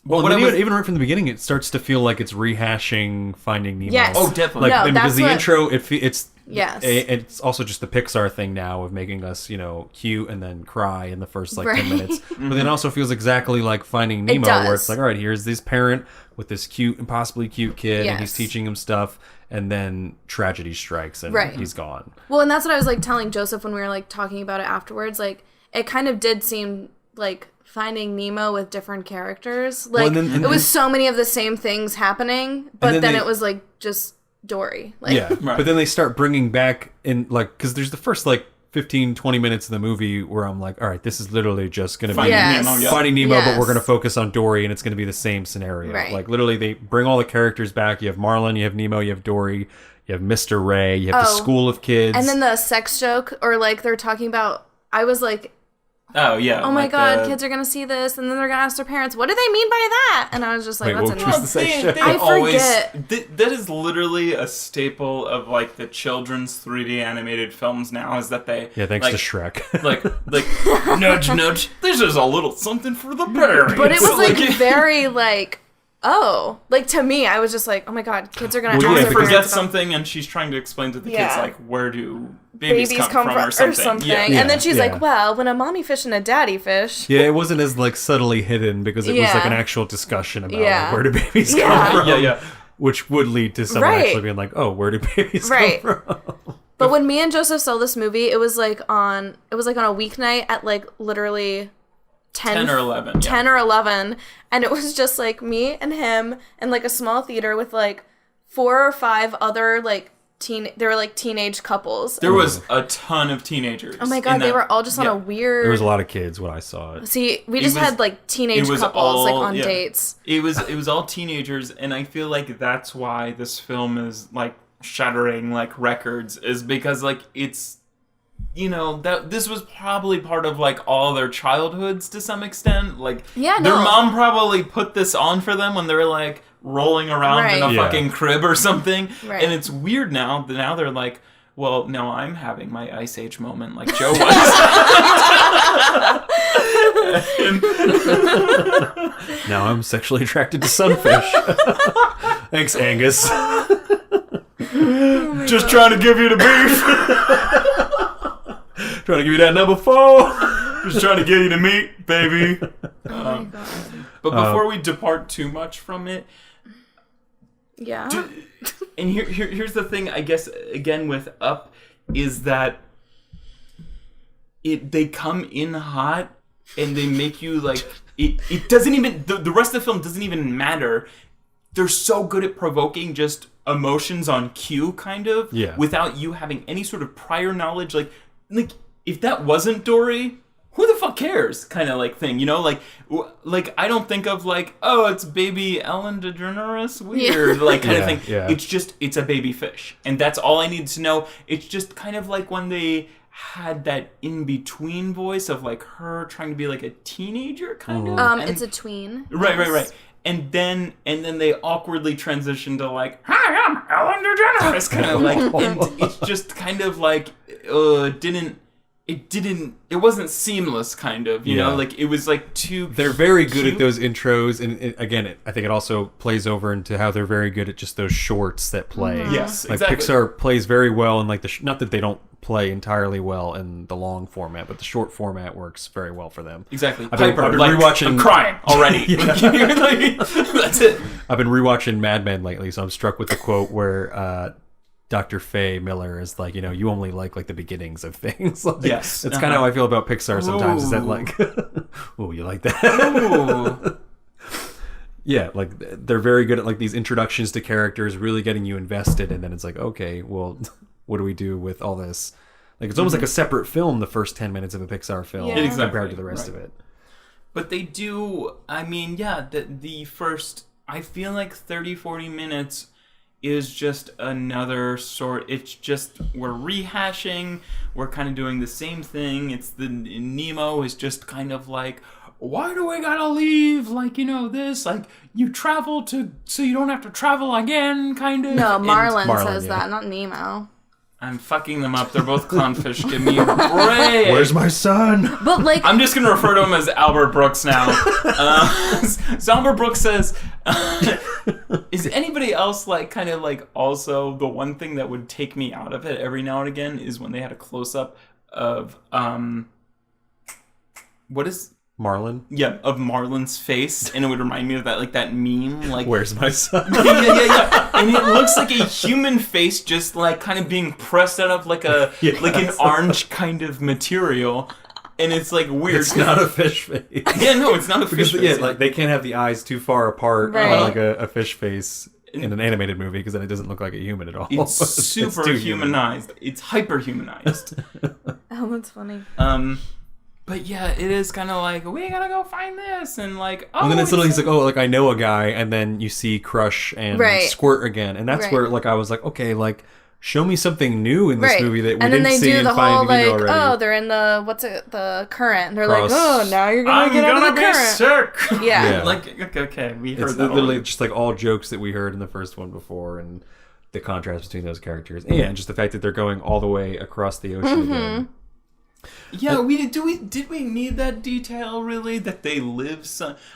Well, what I was- even right from the beginning, it starts to feel like it's rehashing Finding Nemo. Yes. Oh, definitely. Like, No, and because that's the what- intro, it's Yes. it's also just the Pixar thing now of making us, you know, cute and then cry in the first like 10 Right. minutes. But then it also feels exactly like Finding Nemo, does. where it's like, all right, here's this parent with this cute, impossibly cute kid, and he's Yes. teaching him stuff, and then tragedy strikes, and Right. he's gone. Well, and that's what I was like telling Joseph when we were like talking about it afterwards. Like, it kind of did seem like Finding Nemo with different characters. Like, and then- it was so many of the same things happening, but then then they- it was like just Dory. Like, Yeah, Right. but then they start bringing back in, like, because there's the first like 15, 20 minutes of the movie where I'm like, all right, this is literally just going to be Finding Yes. Nemo, yeah. Finding Nemo, but Yes. we're going to focus on Dory, and it's going to be the same scenario. Right. Like, literally, they bring all the characters back. You have Marlin, you have Nemo, you have Dory, you have Mr. Ray, you have the Oh. school of kids. And then the sex joke, or like they're talking about, I was like, Oh, yeah. oh my like god, the- kids are gonna see this, and then they're gonna ask their parents, what do they mean by that? And I was just like, Wait, what's what in was this? the sex joke? they I always, forget. that is literally a staple of like the children's 3D animated films now. Is that they? yeah, thanks like, to Shrek. like nudge nudge. This is a little something for the berries. But it was like very like, oh, like to me, I was just like, oh my god, kids are gonna Well, ask yeah, their because forgets parents about- something, and she's trying to explain to the kids Yeah. like where do babies come from or something. Yeah. And then she's Yeah. like, well, when a mommy fish and a daddy fish. Yeah, it wasn't as like subtly hidden because it was like an actual discussion about like, where do babies come from? Yeah. Which would lead to someone actually being like, oh, where do babies come from? But when me and Joseph saw this movie, it was like on a weeknight at like literally 10 or 11. 10 or 11. And it was just like me and him in like a small theater with like 4 or 5 other like they were like teenage couples. There was a ton of teenagers. Oh my god, they were all just on a weird... There was a lot of kids when I saw it. See, we just had like teenage couples like on dates. It was all teenagers, and I feel like that's why this film is like shattering like records, is because like it's, you know, that this was probably part of like all their childhoods to some extent. Like their mom probably put this on for them when they were like rolling around in a fucking crib or something. Right. And it's weird now. Now they're like, well, no, I'm having my Ice Age moment like Joe was. Now I'm sexually attracted to sunfish. Thanks, Angus. Just trying to give you the beef. Trying to give you that number 4. Just trying to get you to meet, baby. Oh my God. But before we depart too much from it, and here's the thing, I guess, again with Up, is that they come in hot and they make you like it doesn't even the rest of the film doesn't even matter. They're so good at provoking just emotions on cue, kind of, without you having any sort of prior knowledge. Like if that wasn't Dory, who the fuck cares, kind of like thing, you know? Like I don't think of like, oh, it's baby Ellen DeGeneres, weird, like kind of thing. Yeah. It's a baby fish, and that's all I need to know. It's just kind of like when they had that in between voice of like her trying to be like a teenager, kind of. It's a tween. Right. And then they awkwardly transition to like, hi, I'm Ellen DeGeneres, kind of like, and it's just kind of like, it wasn't seamless, kind of, you know, like it was like too. They're very good at those intros, and again, I think it also plays over into how they're very good at just those shorts that play. Mm-hmm. Yes, like exactly. Pixar plays very well in like not that they don't play entirely well in the long format, but the short format works very well for them. Exactly. I've been rewatching. I'm crying already. That's it. I've been rewatching Mad Men lately, so I'm struck with the quote where Dr. Faye Miller is like, you know, you only like the beginnings of things. Like, yes. That's kind of how I feel about Pixar sometimes. Is that like, oh, you like that? Yeah, like they're very good at like these introductions to characters, really getting you invested, and then it's like, okay, well, what do we do with all this? Like it's almost like a separate film, the first 10 minutes of a Pixar film compared to the rest of it. But they do, I mean, the first, I feel like 30, 40 minutes is just another it's just, we're rehashing, we're kind of doing the same thing. It's Nemo is just kind of like, why do we gotta leave? Like, you know, this, like, you travel so you don't have to travel again, kind of. No, Marlin says that, not Nemo. I'm fucking them up. They're both clownfish. Give me a break. Where's my son? But like, I'm just gonna refer to him as Albert Brooks now. So Albert Brooks says, "Is anybody else like kind of like also the one thing that would take me out of it every now and again is when they had a close up of what is." Marlin? Yeah, of Marlin's face, and it would remind me of that, like, that meme, like... Where's my son? Yeah. And it looks like a human face just, like, kind of being pressed out of, like, like an orange kind of material, and it's, like, weird. It's not a fish face. Yeah, no, it's not a fish face. Yeah, like, they can't have the eyes too far apart on, like, a fish face in an animated movie, because then it doesn't look like a human at all. It's super humanized. It's hyper-humanized. Oh, that's funny. But yeah, it is kind of like, we gotta go find this, and like, oh. And then it's literally like, oh, like I know a guy, and then you see Crush and Squirt again, and that's where like I was like, okay, like show me something new in this movie that we didn't see in Finding Nemo already. Oh, they're in the current. And they're like, oh, now you're gonna get out of the current. Sick. Yeah. Like, okay, we heard it's that. Literally just like all jokes that we heard in the first one before, and the contrast between those characters, and just the fact that they're going all the way across the ocean again. Yeah, did we need that detail really, that they live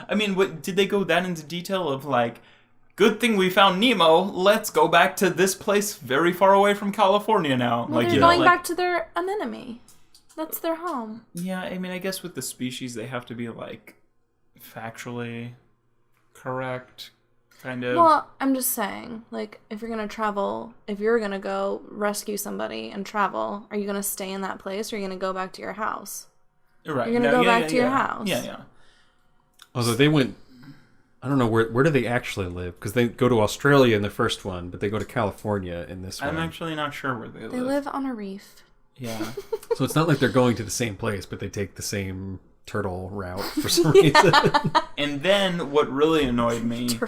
I mean, what did they go that into detail of like good thing we found Nemo. Let's go back to this place very far away from California now. Well, they're going back to their anemone. That's their home. Yeah, I mean, I guess with the species, they have to be, like, factually correct, kind of. Well, I'm just saying, like, if you're going to travel, if you're going to go rescue somebody and travel, are you going to stay in that place or are you going to go back to your house? Right. You're going to go back to your house. Yeah. Although they went, I don't know, where do they actually live? Because they go to Australia in the first one, but they go to California in this one. I'm actually not sure where they live. They live on a reef. Yeah. So it's not like they're going to the same place, but they take the same turtle route for some reason. And then what really annoyed me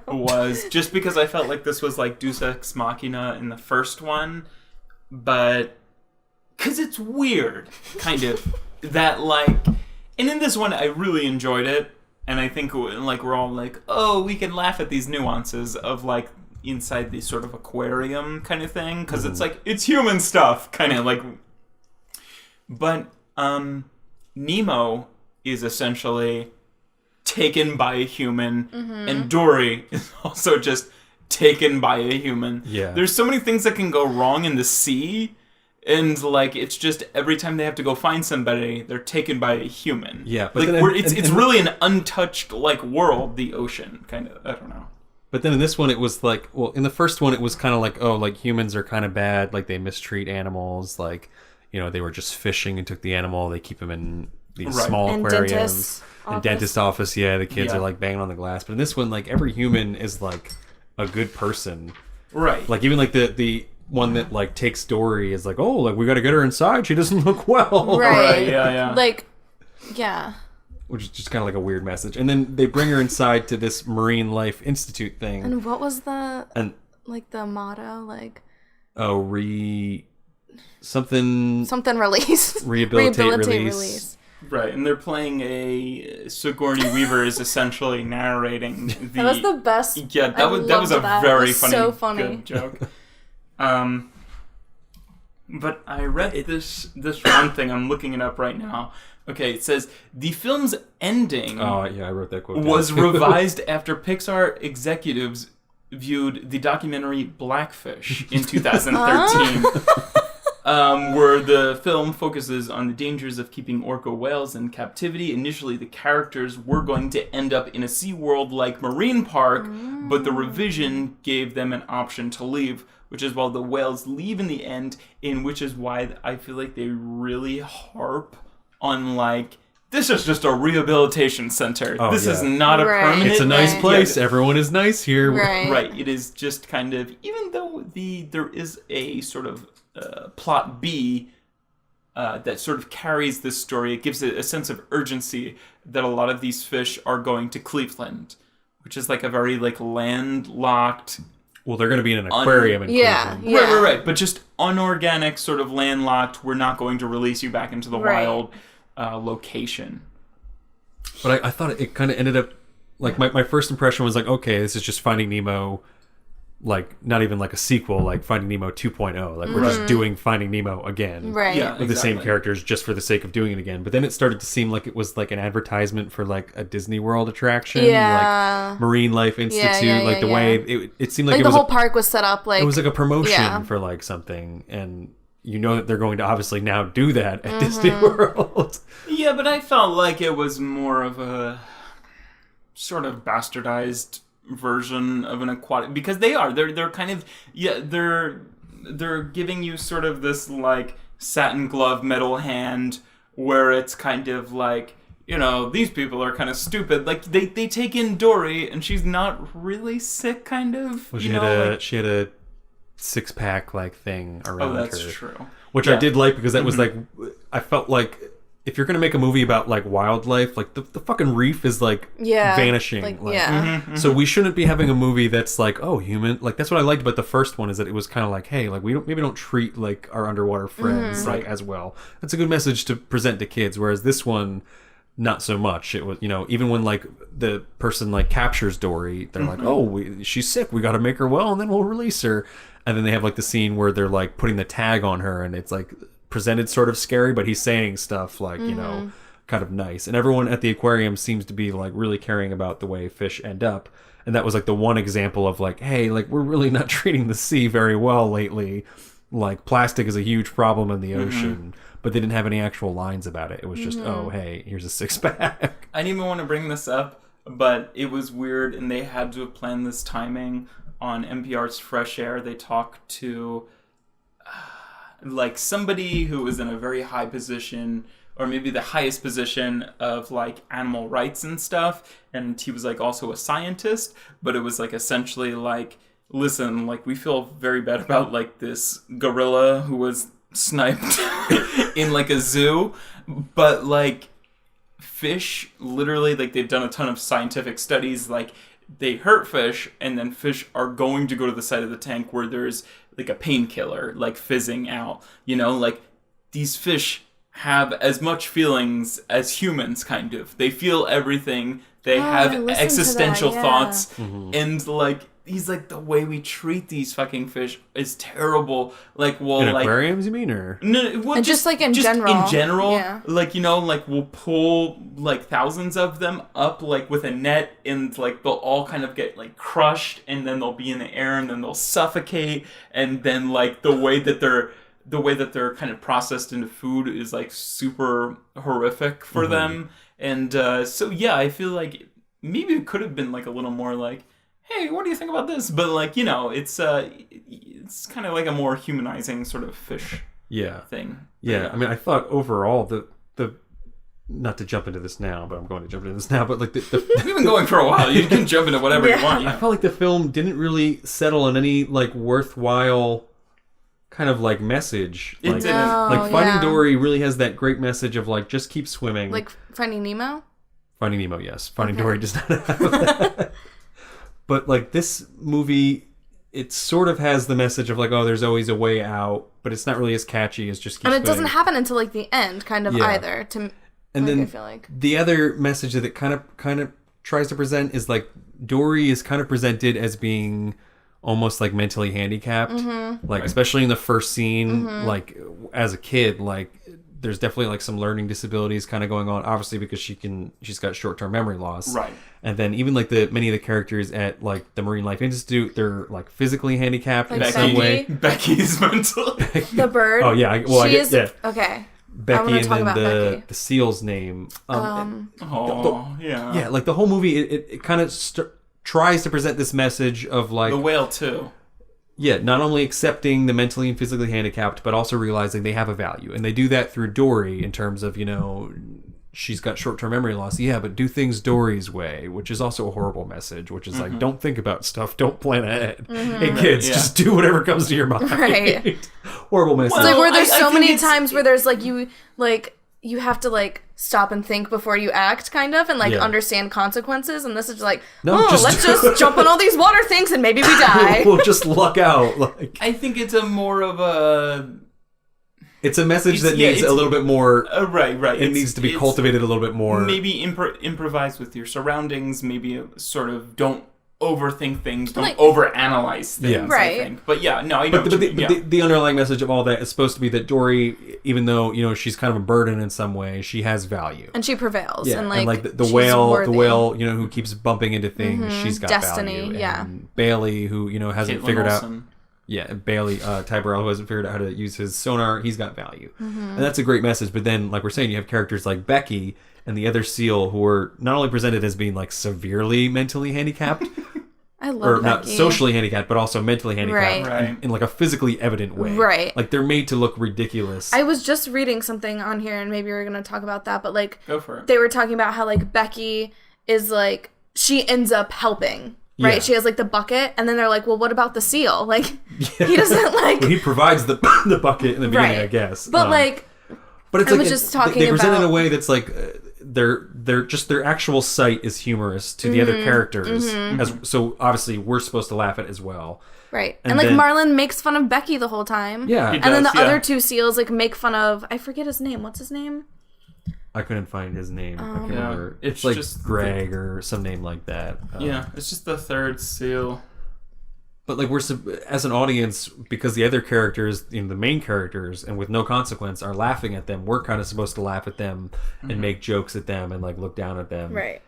was just because I felt like this was like Deus Ex Machina in the first one, but because it's weird, kind of, that like, and in this one I really enjoyed it, and I think like we're all like, oh, we can laugh at these nuances of like inside the sort of aquarium kind of thing, because it's like, it's human stuff, kind of like, but Nemo is essentially taken by a human, and Dory is also just taken by a human. Yeah. There's so many things that can go wrong in the sea, and like it's just every time they have to go find somebody, they're taken by a human. Yeah, but like then, it's really an untouched like world, the ocean, kind of. I don't know. But then in this one, it was like, well, in the first one, it was kind of like, oh, like humans are kind of bad, like they mistreat animals, like, you know, they were just fishing and took the animal, they keep them in these small and aquariums. Dentist office, yeah, the kids are like banging on the glass. But in this one, like every human is like a good person. Right. Like even like the one that like takes Dory is like, oh, like we got to get her inside. She doesn't look well. Right. Yeah. Like, yeah. Which is just kind of like a weird message. And then they bring her inside to this Marine Life Institute thing. And what was the like the motto? Like, something release. Rehabilitate, release. Right, and they're playing a Sigourney Weaver is essentially narrating the. That was the best. Yeah, that was a very funny, so funny good joke. But I read this one thing. I'm looking it up right now. Okay, it says the film's ending. Oh yeah, I wrote that quote. Was revised after Pixar executives viewed the documentary Blackfish in 2013. Where the film focuses on the dangers of keeping orca whales in captivity. Initially, the characters were going to end up in a SeaWorld-like marine park, but the revision gave them an option to leave, which is why the whales leave in the end, and which is why I feel like they really harp on, like, this is just a rehabilitation center. This is not a permanent... It's a nice place. Everyone is nice here. Right. It is just kind of... Even though there is a sort of plot B that sort of carries this story, it gives it a sense of urgency that a lot of these fish are going to Cleveland, which is like a very like landlocked... Well, they're going to be in an aquarium in Cleveland. Yeah. Right. But just unorganic, sort of landlocked, we're not going to release you back into the wild location. But I thought it kind of ended up... Like, my first impression was like, okay, this is just Finding Nemo... Like, not even like a sequel, like Finding Nemo 2.0. Like, we're just doing Finding Nemo again. Right. Yeah, with the same characters just for the sake of doing it again. But then it started to seem like it was like an advertisement for like a Disney World attraction. Yeah. Like Marine Life Institute. Like the way it seemed like it the was whole park was set up like... It was like a promotion for like something. And you know that they're going to obviously now do that at Disney World. Yeah, but I felt like it was more of a sort of bastardized version of an aquatic, because they're kind of they're giving you sort of this like satin glove metal hand where it's kind of like, you know, these people are kind of stupid. Like they take in Dory and she's not really sick, kind of. Well, she had a 6-pack like thing around her. Oh, that's true. Which I did like, because that was like, I felt like if you're gonna make a movie about like wildlife, like the fucking reef is like vanishing. Like, So we shouldn't be having a movie that's like, oh, human. Like that's what I liked about the first one, is that it was kind of like, hey, like we don't treat like our underwater friends like as well. That's a good message to present to kids. Whereas this one, not so much. It was, you know, even when like the person like captures Dory, they're like, oh, she's sick. We got to make her well, and then we'll release her. And then they have like the scene where they're like putting the tag on her, and it's like presented sort of scary, but he's saying stuff like, you know, kind of nice. And everyone at the aquarium seems to be like really caring about the way fish end up. And that was like the one example of like, hey, like we're really not treating the sea very well lately. Like plastic is a huge problem in the ocean, but they didn't have any actual lines about it. It was just, oh, hey, here's a 6-pack. I didn't even want to bring this up, but it was weird, and they had to have planned this timing on NPR's Fresh Air. They talked to like somebody who was in a very high position, or maybe the highest position of like animal rights and stuff, and he was like also a scientist, but it was like essentially like, listen, like we feel very bad about like this gorilla who was sniped in like a zoo, but like fish literally, like they've done a ton of scientific studies, like they hurt fish and then fish are going to go to the side of the tank where there's like a painkiller like fizzing out, you know, like these fish have as much feelings as humans, kind of. They feel everything. They have existential thoughts, and like he's like, the way we treat these fucking fish is terrible. Like, well, in like aquariums, you mean, or no, well, and just like in general, like, you know, like we'll pull like thousands of them up like with a net, and like they'll all kind of get like crushed, and then they'll be in the air, and then they'll suffocate, and then like the way that they're kind of processed into food is like super horrific for them. And so yeah, I feel like maybe it could have been like a little more like, hey, what do you think about this? But like, you know, it's kind of like a more humanizing sort of fish thing. Yeah, I mean, I thought overall the not to jump into this now, but I'm going to jump into this now. But like we've been going for a while. You can jump into whatever you want. I felt like the film didn't really settle on any like worthwhile kind of like message. It like, didn't. Like Finding Dory really has that great message of like just keep swimming. Like Finding Nemo? Finding Nemo, yes. Finding Dory does not have that. But like this movie, it sort of has the message of like, oh, there's always a way out, but it's not really as catchy as just keep And it swimming. doesn't happen until like the end, kind of either. And like, then I feel like the other message that it kind of tries to present is like Dory is kind of presented as being almost like mentally handicapped, like especially in the first scene, like as a kid, like there's definitely like some learning disabilities kind of going on, obviously because she's got short-term memory loss, right? And then even like many of the characters at like the Marine Life Institute, they're like physically handicapped like in some way. Becky's mental. The bird. Oh yeah, she is okay. Becky, and then the seal's name. Yeah, like the whole movie, it kind of tries to present this message of like the whale too. Yeah, not only accepting the mentally and physically handicapped, but also realizing they have a value, and they do that through Dory in terms of, you know, she's got short-term memory loss. Yeah, but do things Dory's way, which is also a horrible message, which is like, don't think about stuff, don't plan ahead. Hey kids, just do whatever comes to your mind. Right. Horrible message. It's like where there's so many times where there's like you have to like stop and think before you act, kind of, and like understand consequences. And this is like, let's just jump on all these water things and maybe we die. We'll just luck out. Like, I think it's a more of a. It's a message that needs a little bit more. Right. It needs to be cultivated a little bit more. Maybe improvise with your surroundings. Maybe sort of don't overthink things, don't like, overanalyze things. Right. I think. But yeah, no, I know. But the underlying message of all that is supposed to be that Dory, even though, you know, she's kind of a burden in some way, she has value and she prevails. Yeah, and like the whale, you know, who keeps bumping into things, she's got destiny. value. Yeah. And Bailey, who, you know, hasn't Caitlin figured Olsen. out. Yeah, Bailey, Ty Burrell, who hasn't figured out how to use his sonar, he's got value. And that's a great message. But then, like we're saying, you have characters like Becky and the other seal who are not only presented as being like severely mentally handicapped, I love or not socially handicapped, but also mentally handicapped right. in like a physically evident way. Right. Like they're made to look ridiculous. I was just reading something on here, and maybe we're going to talk about that, but like go for it. They were talking about how like Becky is like, she ends up helping. Right, she has like the bucket, and then they're like, "Well, what about the seal? Like, he doesn't like." Well, he provides the bucket in the beginning, I guess. But but it's I like was just talking they present it in about a way that's like their actual sight is humorous to the other characters, so obviously we're supposed to laugh at it as well. Right, and like Marlon makes fun of Becky the whole time. Yeah, and then the other two seals like make fun of, I forget his name. What's his name? I couldn't find his name. I can't remember. It's like just Greg or some name like that. Yeah, it's just the third seal. But like as an audience, because the other characters, the main characters, and with no consequence, are laughing at them, we're kind of supposed to laugh at them and make jokes at them and like look down at them. Right.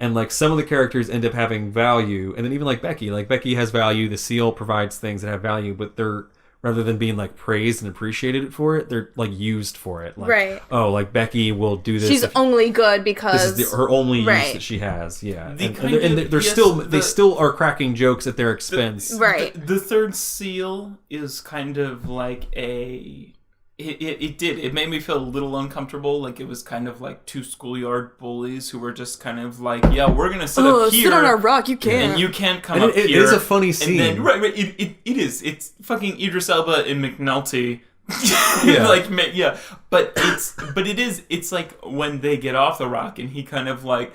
And like some of the characters end up having value, and then even like Becky has value. The seal provides things that have value, but they're rather than being like praised and appreciated for it, they're like used for it. Like, right. Oh, like Becky will do this. She's only good because this is her only use that she has. Yeah, and they're still are cracking jokes at their expense. Right. The third seal is kind of like a. It made me feel a little uncomfortable. Like it was kind of like two schoolyard bullies who were just kind of like, yeah, we're gonna sit up here. Sit on our rock, you can't. And you can't come up here. It is a funny scene. And then, right, it is. It's fucking Idris Elba and McNulty. Yeah. But it's like when they get off the rock and he kind of like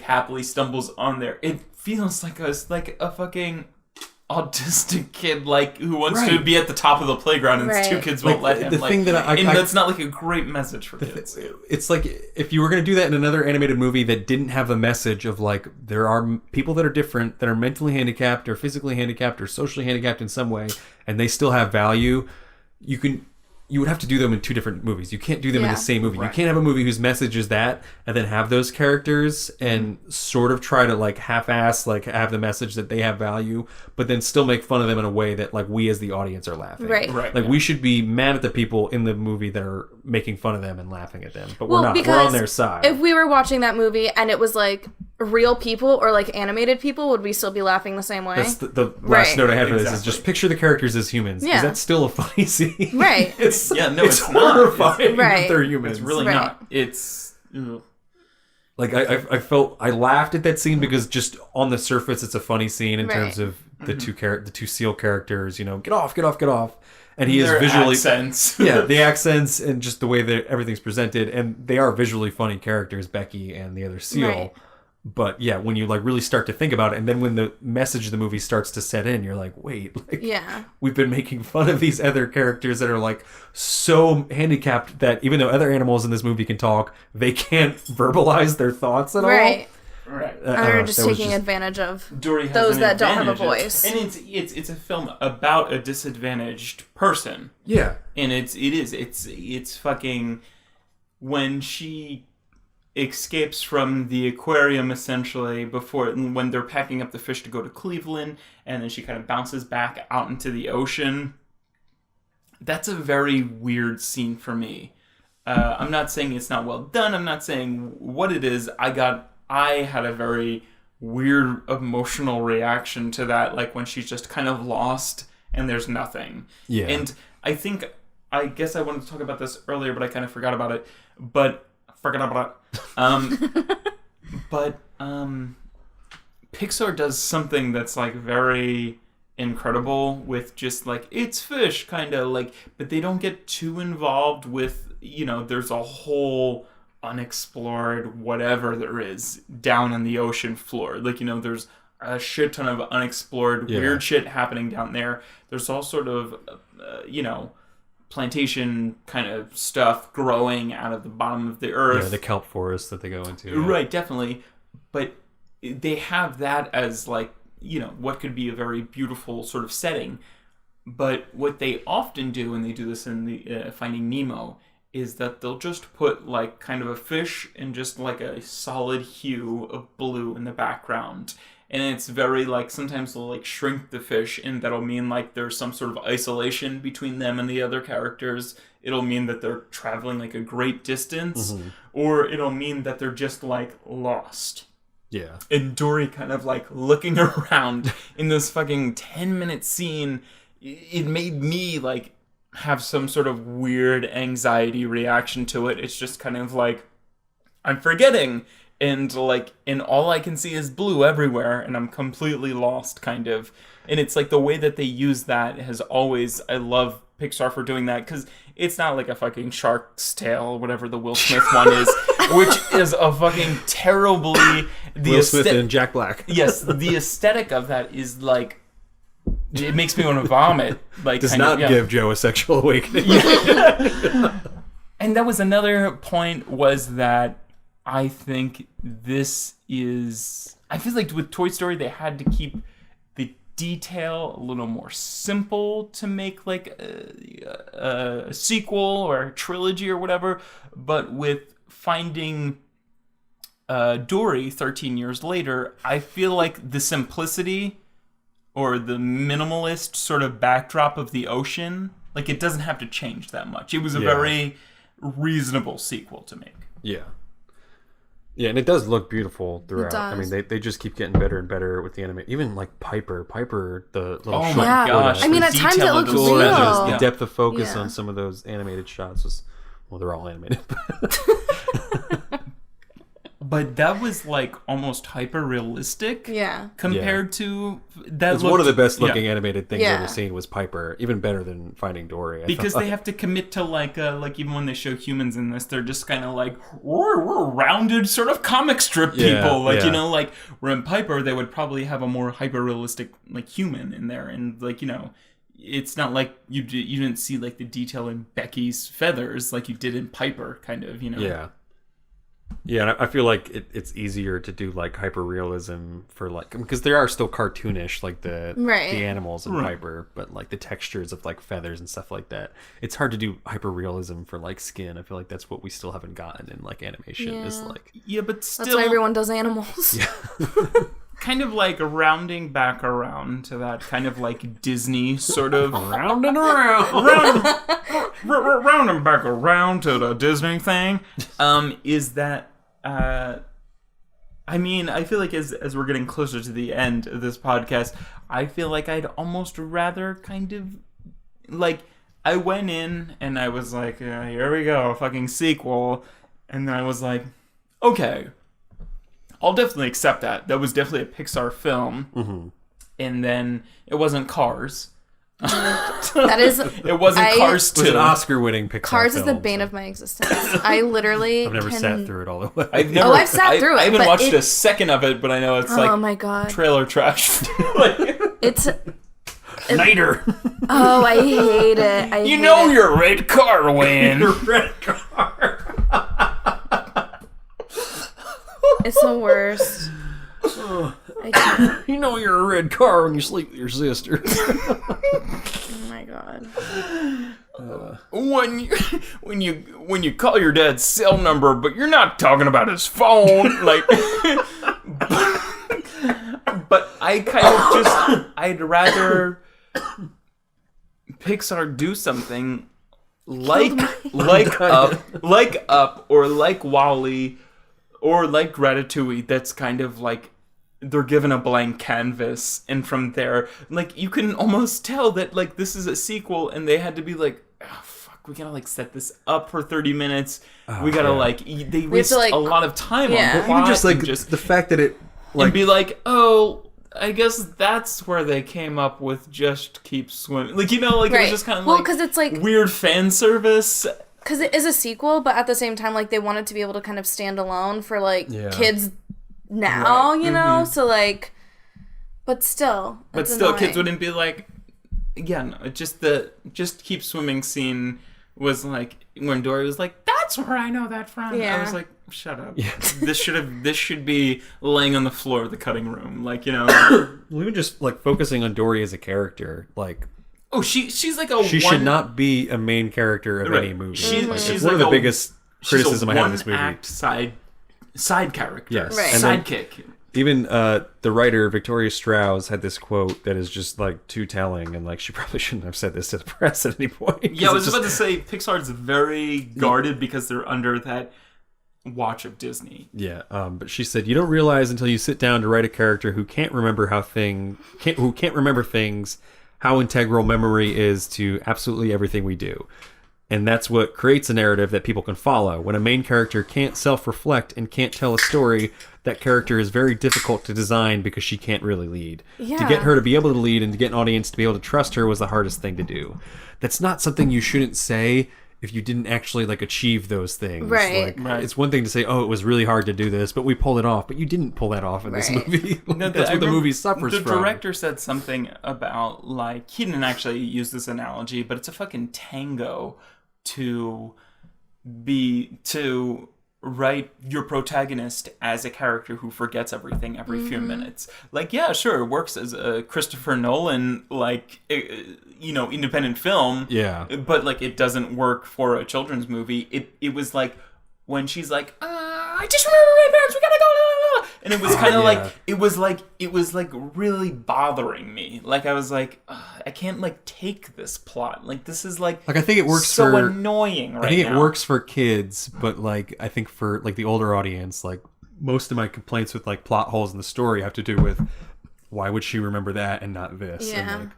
happily stumbles on there. It feels like a fucking autistic kid like who wants to be at the top of the playground and two kids won't let him. The thing that that's not like a great message for kids. It's like if you were going to do that in another animated movie that didn't have a message of like there are people that are different, that are mentally handicapped or physically handicapped or socially handicapped in some way, and they still have value, you would have to do them in two different movies. You can't do them in the same movie. Right. You can't have a movie whose message is that and then have those characters and sort of try to like half-ass like have the message that they have value, but then still make fun of them in a way that like we as the audience are laughing. Right. Like we should be mad at the people in the movie that are making fun of them and laughing at them, but we're not. We're on their side. If we were watching that movie and it was like real people or like animated people, would we still be laughing the same way? That's the last note I have for this is just picture the characters as humans. Yeah. Is that still a funny scene? Right. It's Not. horrifying that they're humans. It's really not. It's like I laughed at that scene because just on the surface it's a funny scene in terms of the two seal characters, get off. And he is visually accents. the accents and just the way that everything's presented, and they are visually funny characters, Becky and the other seal. Right. But yeah, when you like really start to think about it, and then when the message of the movie starts to set in, you're like, wait, we've been making fun of these other characters that are like so handicapped that even though other animals in this movie can talk, they can't verbalize their thoughts at all. Right. Or just taking advantage of Dory has those that don't have a voice. And it's a film about a disadvantaged person. Yeah. And it's fucking when she escapes from the aquarium essentially when they're packing up the fish to go to Cleveland, and then she kind of bounces back out into the ocean. That's a very weird scene for me. I'm not saying it's not well done. I'm not saying what it is. I had a very weird emotional reaction to that, like when she's just kind of lost and there's nothing. Yeah. And I guess I wanted to talk about this earlier, but I kind of forgot about it. But Pixar does something that's like very incredible with just like it's fish kind of like, but they don't get too involved with, there's a whole unexplored whatever there is down on the ocean floor. Like, there's a shit ton of unexplored weird shit happening down there. There's all sort of plantation kind of stuff growing out of the bottom of the earth. Yeah, the kelp forest that they go into. Yeah. Right, definitely. But they have that as like, what could be a very beautiful sort of setting. But what they often do, and they do this in the Finding Nemo, is that they'll just put like kind of a fish and just like a solid hue of blue in the background. And it's very like, sometimes they'll like shrink the fish, and that'll mean like there's some sort of isolation between them and the other characters. It'll mean that they're traveling like a great distance, or it'll mean that they're just like lost. Yeah. And Dory kind of like looking around in this fucking 10-minute scene, it made me like have some sort of weird anxiety reaction to it. It's just kind of like, I'm forgetting. And all I can see is blue everywhere, and I'm completely lost, kind of. And it's like the way that they use that has always, I love Pixar for doing that, because it's not like a fucking Shark's Tale, whatever the Will Smith one is, which is a fucking terribly... Will Smith and Jack Black. Yes, the aesthetic of that is like, it makes me want to vomit. Like, does not give Joe a sexual awakening. And that was another point, was that I think this is... I feel like with Toy Story, they had to keep the detail, a little more simple to make like a sequel or a trilogy or whatever. But with finding Dory 13 years later, I feel like the simplicity or the minimalist sort of backdrop of the ocean, like it doesn't have to change that much. It was a very reasonable sequel to make. Yeah. Yeah, and it does look beautiful throughout. I mean, they just keep getting better and better with the anime. Even like Piper, the little short. My gosh! I mean, at times it looks real. The depth of focus on some of those animated shots was, well, they're all animated. But that was like almost hyper realistic. Yeah. Compared to that. It's one of the best looking animated things I've ever seen was Piper. Even better than Finding Dory. Because they have to commit to like even when they show humans in this, they're just kind of like we're rounded sort of comimic strip people. You know, like where in Piper they would probably have a more hyper realistic like human in there, and like, you know, it's not like you didn't see like the detail in Becky's feathers like you did in Piper, kind of, you know. Yeah. Yeah, and I feel like it's easier to do like hyper realism for like, because they are still cartoonish, like the animals in Piper, but like the textures of like feathers and stuff like that. It's hard to do hyper realism for like skin. I feel like that's what we still haven't gotten in like animation. Is like but still that's why everyone does animals. Yeah. Kind of like rounding back around to that kind of like Disney sort of rounding back around to the Disney thing, is that I mean, I feel like as we're getting closer to the end of this podcast, I feel like I'd almost rather kind of like, I went in and I was like, here we go, fucking sequel, and then I was like, okay, I'll definitely accept that. That was definitely a Pixar film. Mm-hmm. And then it wasn't Cars. That is... It wasn't Cars 2. It was an Oscar-winning Pixar Cars film, is the bane of my existence. I literally I've never sat through it all the way. I've sat through it. I haven't watched a second of it, but I know it's like... Oh my God. Trailer trash. It's... Nighter. Oh, I hate it. You know your red car, Wayne. Your red car. It's the worst. I can't. You know you're a red car when you sleep with your sister. Oh my God. When you call your dad's cell number, but you're not talking about his phone, like. But I kind of just, I'd rather Pixar do something like Up or like WALL-E or like Ratatouille, that's kind of like they're given a blank canvas, and from there, like, you can almost tell that like this is a sequel, and they had to be like, oh, fuck, we gotta like set this up for 30 minutes. We gotta like they waste a lot of time on plot. Even just like the fact that it like, and be like, oh, I guess that's where they came up with just keep swimming. Like, you know, like it was just kind of because it's like weird fan service. Because it is a sequel, but at the same time, like, they wanted to be able to kind of stand alone for, like, kids now, you know? So, like, but still. But still, annoying. Kids wouldn't be like, no, just keep swimming scene was like, when Dory was like, that's where I know that from. I was like, shut up. Yeah. This should be laying on the floor of the cutting room. Like, you know. Even just, like, focusing on Dory as a character, like, oh, she's like she should not be a main character of any movie. She's one of the biggest criticism I have of this movie. Act side character. Yes. Right. Sidekick. Even the writer Victoria Strauss had this quote that is just like too telling, and like she probably shouldn't have said this to the press at any point. Yeah, I was about to say Pixar's very guarded because they're under that watch of Disney. Yeah, but she said, "You don't realize until you sit down to write a character who can't remember things, how integral memory is to absolutely everything we do. And that's what creates a narrative that people can follow. When a main character can't self-reflect and can't tell a story, that character is very difficult to design because she can't really lead. Yeah. To get her to be able to lead and to get an audience to be able to trust her was the hardest thing to do. That's not something you shouldn't say if you didn't actually like achieve those things. Right. Like, it's one thing to say, oh, it was really hard to do this, but we pulled it off. But you didn't pull that off in this movie. That's what the movie suffers from. The director said something about, like, he didn't actually use this analogy, but it's a fucking tango to write your protagonist as a character who forgets everything every few minutes. Like, yeah, sure, it works as a Christopher Nolan, like, independent film. Yeah. But, like, it doesn't work for a children's movie. It was like, when she's like, I just remember my parents, we gotta go, and it was kind of it was like really bothering me. Like, I was like, I can't, like, take this plot. Like, this is, like I think it works so for... annoying right now. I think it works for kids, but, like, I think for, like, the older audience, like, most of my complaints with, like, plot holes in the story have to do with why would she remember that and not this? Yeah. And, like,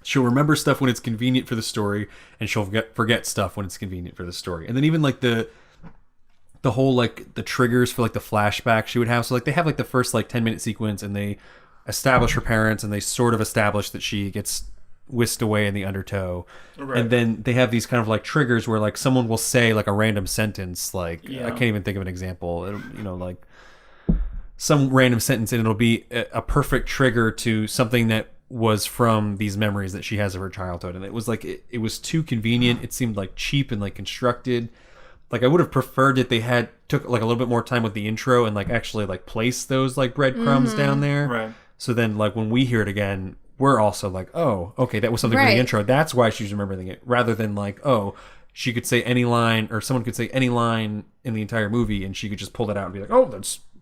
she'll remember stuff when it's convenient for the story, and she'll forget stuff when it's convenient for the story. And then even, like, the whole, like, the triggers for, like, the flashback she would have. So, like, they have, like, the first, like, 10-minute sequence, and they establish her parents, and they sort of establish that she gets whisked away in the undertow. Right. And then they have these kind of, like, triggers where, like, someone will say, like, a random sentence. Like, I can't even think of an example. Like, some random sentence, and it'll be a perfect trigger to something that was from these memories that she has of her childhood. And it was, like, it was too convenient. It seemed, like, cheap and, like, constructed. Like, I would have preferred that they took like a little bit more time with the intro and, like, actually, like, place those, like, breadcrumbs down there. Right. So then, like, when we hear it again, we're also like, oh, okay, that was something from the intro. That's why she's remembering it. Rather than, like, oh, she could say any line, or someone could say any line in the entire movie, and she could just pull that out and be like, oh,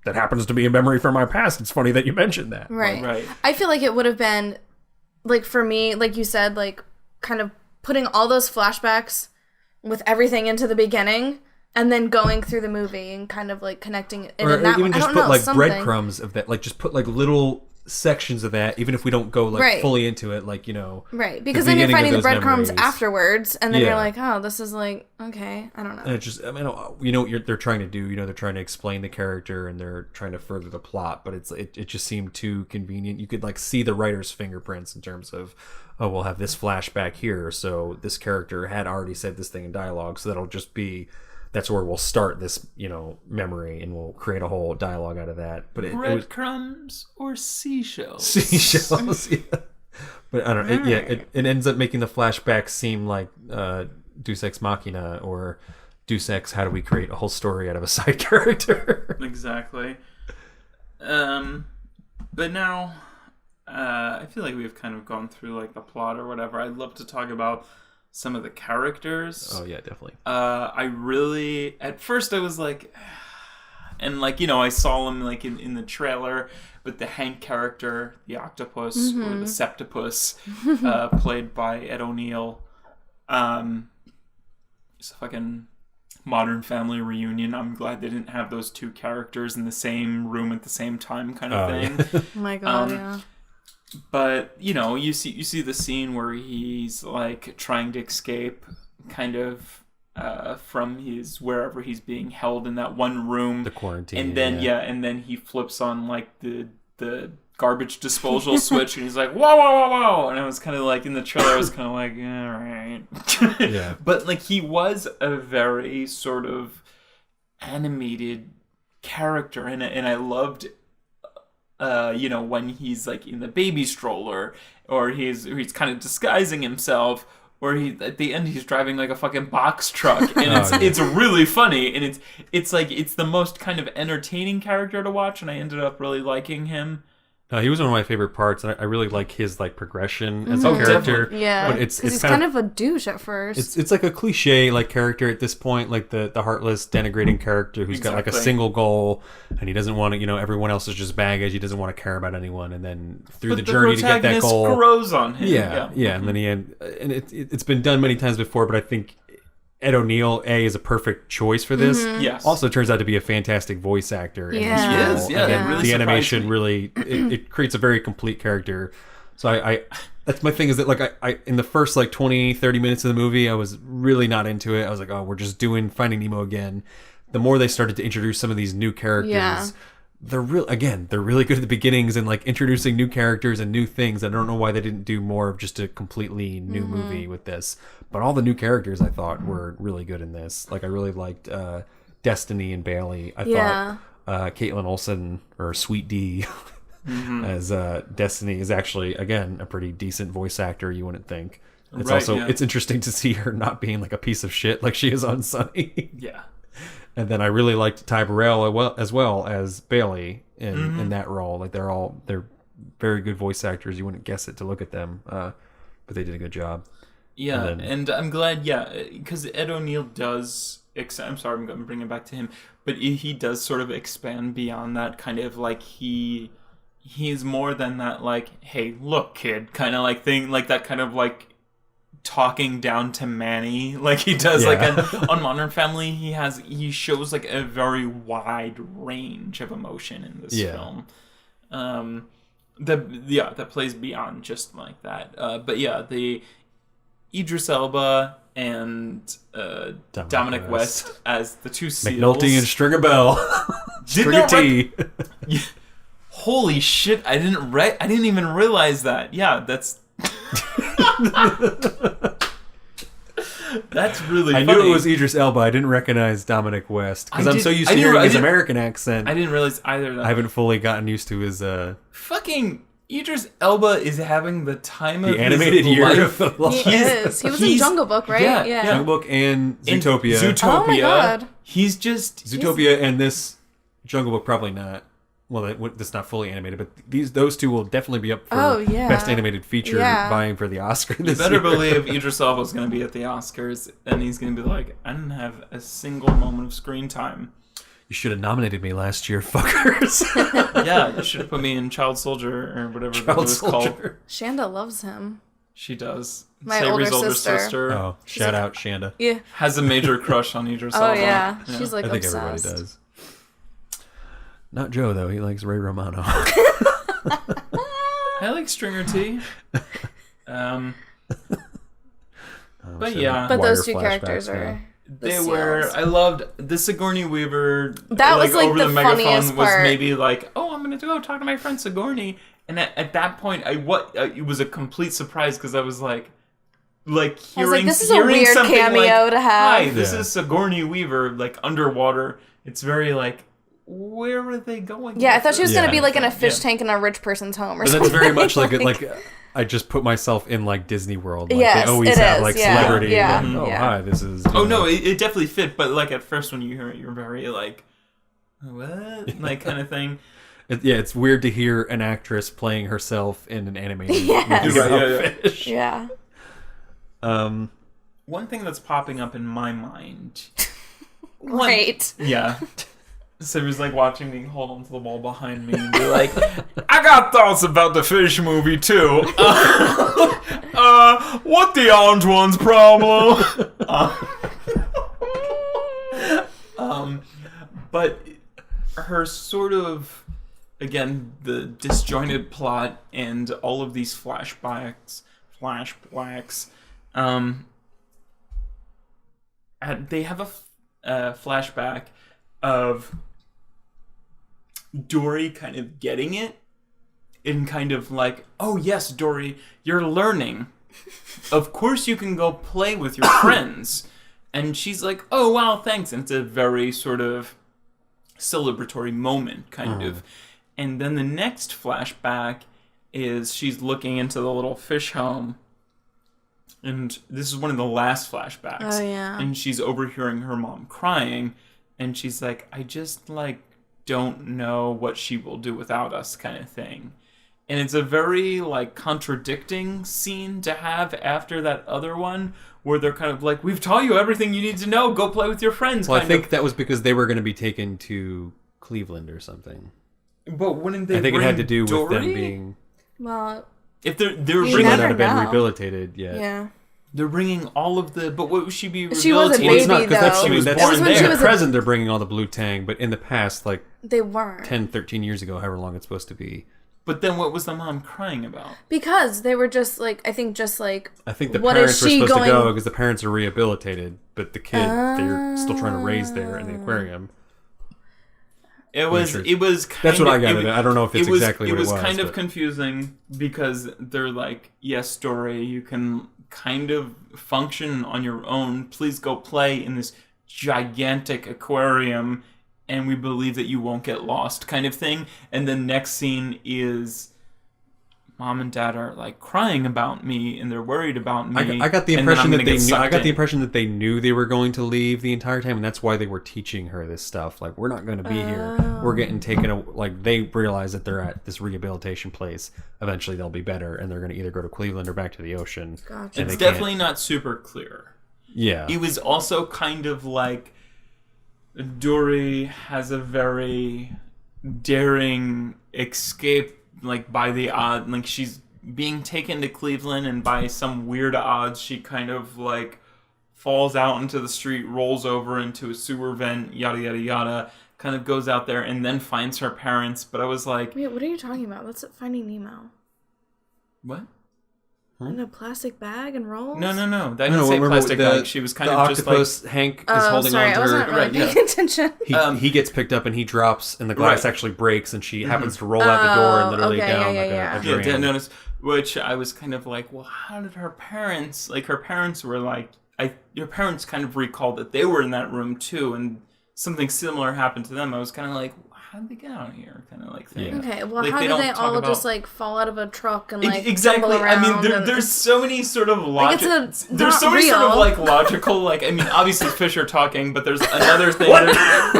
that happens to be a memory from my past. It's funny that you mentioned that. Right. I feel like it would have been, like, for me, like you said, like, kind of putting all those flashbacks with everything into the beginning, and then going through the movie and kind of, like, connecting it. Or that even way. just put, like, breadcrumbs of that. Like, just put, like, little sections of that, even if we don't go, like, fully into it, like, Right, because then you're finding the breadcrumbs memories afterwards, and then you're like, oh, this is, like, okay, I don't know. And it just, I mean, what they're trying to do, they're trying to explain the character, and they're trying to further the plot, but it just seemed too convenient. You could, like, see the writer's fingerprints in terms of, oh, we'll have this flashback here, so this character had already said this thing in dialogue, so that'll just be... That's where we'll start this, memory, and we'll create a whole dialogue out of that. But breadcrumbs or seashells? Seashells, yeah. But I don't know. It ends up making the flashback seem like Deus Ex Machina or Deus Ex. How do we create a whole story out of a side character? Exactly. But now, I feel like we've kind of gone through, like, the plot or whatever. I'd love to talk about some of the characters. Oh, yeah, definitely. I really... At first, I was like... And, like, I saw him, like, in the trailer, but the Hank character, the octopus, or the septopus, played by Ed O'Neill. It's a fucking Modern Family reunion. I'm glad they didn't have those two characters in the same room at the same time kind of thing. Oh my god, yeah. But, you see the scene where he's, like, trying to escape kind of from wherever he's being held in that one room. The quarantine. And then, and then he flips on, like, the garbage disposal switch, and he's like, whoa, whoa, whoa, whoa. And I was kind of like, in the trailer, I was kind of like, all right. Yeah. But, like, he was a very sort of animated character, and I loved when he's, like, in the baby stroller, or he's kind of disguising himself, or at the end he's driving, like, a fucking box truck, and it's really funny, and it's like, it's the most kind of entertaining character to watch, and I ended up really liking him. He was one of my favorite parts, and I really like his, like, progression as a character. Definitely. Yeah, but it's he's kind of a douche at first. It's like a cliche, like, character at this point, like the heartless, denigrating character who's got, like, a single goal, and he doesn't want to, everyone else is just baggage. He doesn't want to care about anyone, and then through the journey to get that goal, grows on him. Yeah, and then and it's been done many times before, but I think Ed O'Neill, is a perfect choice for this. Mm-hmm. Yes. Also turns out to be a fantastic voice actor. Yeah. He is. Yeah, that really the surprised animation me. really it creates a very complete character. So I that's my thing, is that, like, I in the first, like, 20-30 minutes of the movie, I was really not into it. I was like, oh, we're just doing Finding Nemo again. The more they started to introduce some of these new characters, they're really good at the beginnings and, like, introducing new characters and new things. I don't know why they didn't do more of just a completely new movie with this. But all the new characters, I thought, were really good in this. Like, I really liked Destiny and Bailey. I thought Caitlin Olsen, or Sweet D, as Destiny, is actually, again, a pretty decent voice actor, you wouldn't think. It's it's interesting to see her not being, like, a piece of shit like she is on Sunny. Yeah. And then I really liked Ty Burrell as well as Bailey in that role. Like they're very good voice actors. You wouldn't guess it to look at them, but they did a good job. Yeah, and I'm glad, because Ed O'Neill does. I'm sorry, I'm going to bring it back to him, but he does sort of expand beyond that kind of like he's more than that like, hey, look, kid, kind of like thing, like that kind of like talking down to Manny like he does like on Modern Family. He shows like a very wide range of emotion in this film. That plays beyond just like that. But yeah, the Idris Elba and Dominic West as the two seals. McNulty and Stringer Bell. Stringer T. Holy shit! I didn't even realize that. Yeah, that's. That's really funny. I knew it was Idris Elba. I didn't recognize Dominic West because I'm so used to hearing his American accent. I didn't realize either of that. I haven't fully gotten used to his fucking Idris Elba is having the time of the animated his year life. of life. He is. He was in Jungle Book, right? Yeah. Jungle Book and Zootopia. Oh my god. He's just Zootopia and this Jungle Book probably not. Well, that's not fully animated, but those two will definitely be up for Best Animated Feature, vying for the Oscar this year. You better believe Idris Elba is going to be at the Oscars, and he's going to be like, I didn't have a single moment of screen time. You should have nominated me last year, fuckers. Yeah, you should have put me in Child Soldier or whatever that was called. Shanda loves him. She does. My Sabrie's older sister. Oh, shout out Shanda. Yeah. Has a major crush on Idris Elba. Oh yeah, she's like I think obsessed. Everybody does. Not Joe though. He likes Ray Romano. I like Stringer T. But yeah, but those two characters are. They were. I loved the Sigourney Weaver. That was like over the funniest was part. maybe like, oh, I'm gonna go talk to my friend Sigourney, and at that point, it was a complete surprise because I was like hearing this is a weird cameo to have. Hi, this is Sigourney Weaver, like underwater. It's very like. Where are they going? Yeah, I thought she was gonna be like in a fish tank in a rich person's home or something. But that's very much like I just put myself in like Disney World. Like yes, they always have like celebrity. Yeah. Like, hi, this is. Oh no, it definitely fit. But like at first when you hear it, you're very like, what, like kind of thing. It's weird to hear an actress playing herself in an animated movie about fish. Yeah. One thing that's popping up in my mind. Right. Yeah. So he was like watching me hold onto the wall behind me and be like, I got thoughts about the fish movie too. What the orange one's problem? But her sort of, again, the disjointed plot and all of these flashbacks, they have a flashback of Dory kind of getting it and kind of like, oh yes, Dory, you're learning. Of course you can go play with your friends. And she's like, oh wow, thanks. And it's a very sort of celebratory moment, kind of. And then the next flashback is she's looking into the little fish home. And this is one of the last flashbacks. Oh yeah. And she's overhearing her mom crying. And she's like, I just, like, don't know what she will do without us kind of thing. And it's a very, like, contradicting scene to have after that other one where they're kind of like, we've taught you everything you need to know. Go play with your friends. Well, I think that was because they were going to be taken to Cleveland or something. But wouldn't they I think it had to do Dory? with them being... Well... If they're You bringing... never not have been know. rehabilitated yet. Yeah. They're bringing all of the... But what would she be rehabilitated? She was a Well, it's baby, not, because though. She was that's born was when there. she in was the present, they're bringing all the blue tang, but in the past, like They weren't. 10, 13 years ago, however long it's supposed to be. But then what was the mom crying about? Because they were just like, I think just like... I think the what parents is were she supposed to go going- because the parents are rehabilitated, but the kid, they're still trying to raise there in the aquarium. It was sure. kind That's of... what I got of it. I don't know if it's exactly what it was. It was kind of but- confusing because they're like, yes, Dory, you can kind of function on your own. Please go play in this gigantic aquarium and we believe that you won't get lost kind of thing. And the next scene is Mom and Dad are like crying about me and they're worried about me. I got the impression that they knew. I got the impression that they knew they were going to leave the entire time, and that's why they were teaching her this stuff. Like, we're not going to be here. We're getting taken. Like, they realize that they're at this rehabilitation place. Eventually, they'll be better, and they're going to either go to Cleveland or back to the ocean. Gotcha. It's definitely not super clear. Yeah, it was also kind of like Dory has a very daring escape. Like, by the odd, like, she's being taken to Cleveland, and by some weird odds, she kind of, like, falls out into the street, rolls over into a sewer vent, yada, yada, yada, kind of goes out there, and then finds her parents. But I was like... Wait, what are you talking about? That's Finding Nemo. What? In a plastic bag and rolls? No. I didn't say plastic bag. She was kind of just like... octopus Hank is holding on to her. I wasn't really paying attention. He gets picked up and he drops, and the glass actually breaks, and she happens to roll out the door and literally down a drain. Yeah, didn't notice. Which I was kind of like, well, how did her parents... Like, her parents were like... Your parents kind of recalled that they were in that room too, and something similar happened to them. I was kind of like, how did they get out of here? Kind of like thing. Yeah. Okay, well, like, how did they all just like fall out of a truck and like exactly? tumble around? I mean, there's so many sort of logic. Like, there's so many sort of like logical. Like, I mean, obviously fish are talking, but there's another thing.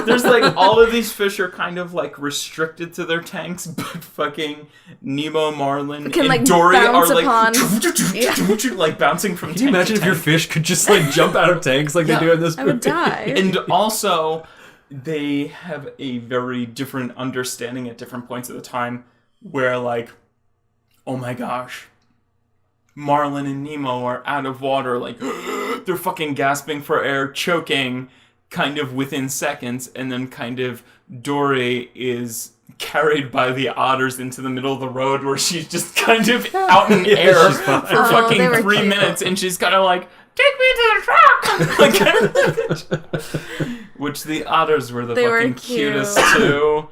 There's like all of these fish are kind of like restricted to their tanks, but fucking Nemo, Marlin, and like, Dory are like like bouncing from. Can you imagine if your fish could just like jump out of tanks like they do in this movie? I would die. And also, they have a very different understanding at different points of the time where, like, oh my gosh, Marlin and Nemo are out of water, like, they're fucking gasping for air, choking, kind of within seconds, and then kind of Dory is carried by the otters into the middle of the road where she's just kind of out in air for fucking 3 minutes, and she's kind of like, take me to the truck! Like, kind of like, which the otters were fucking cutest too.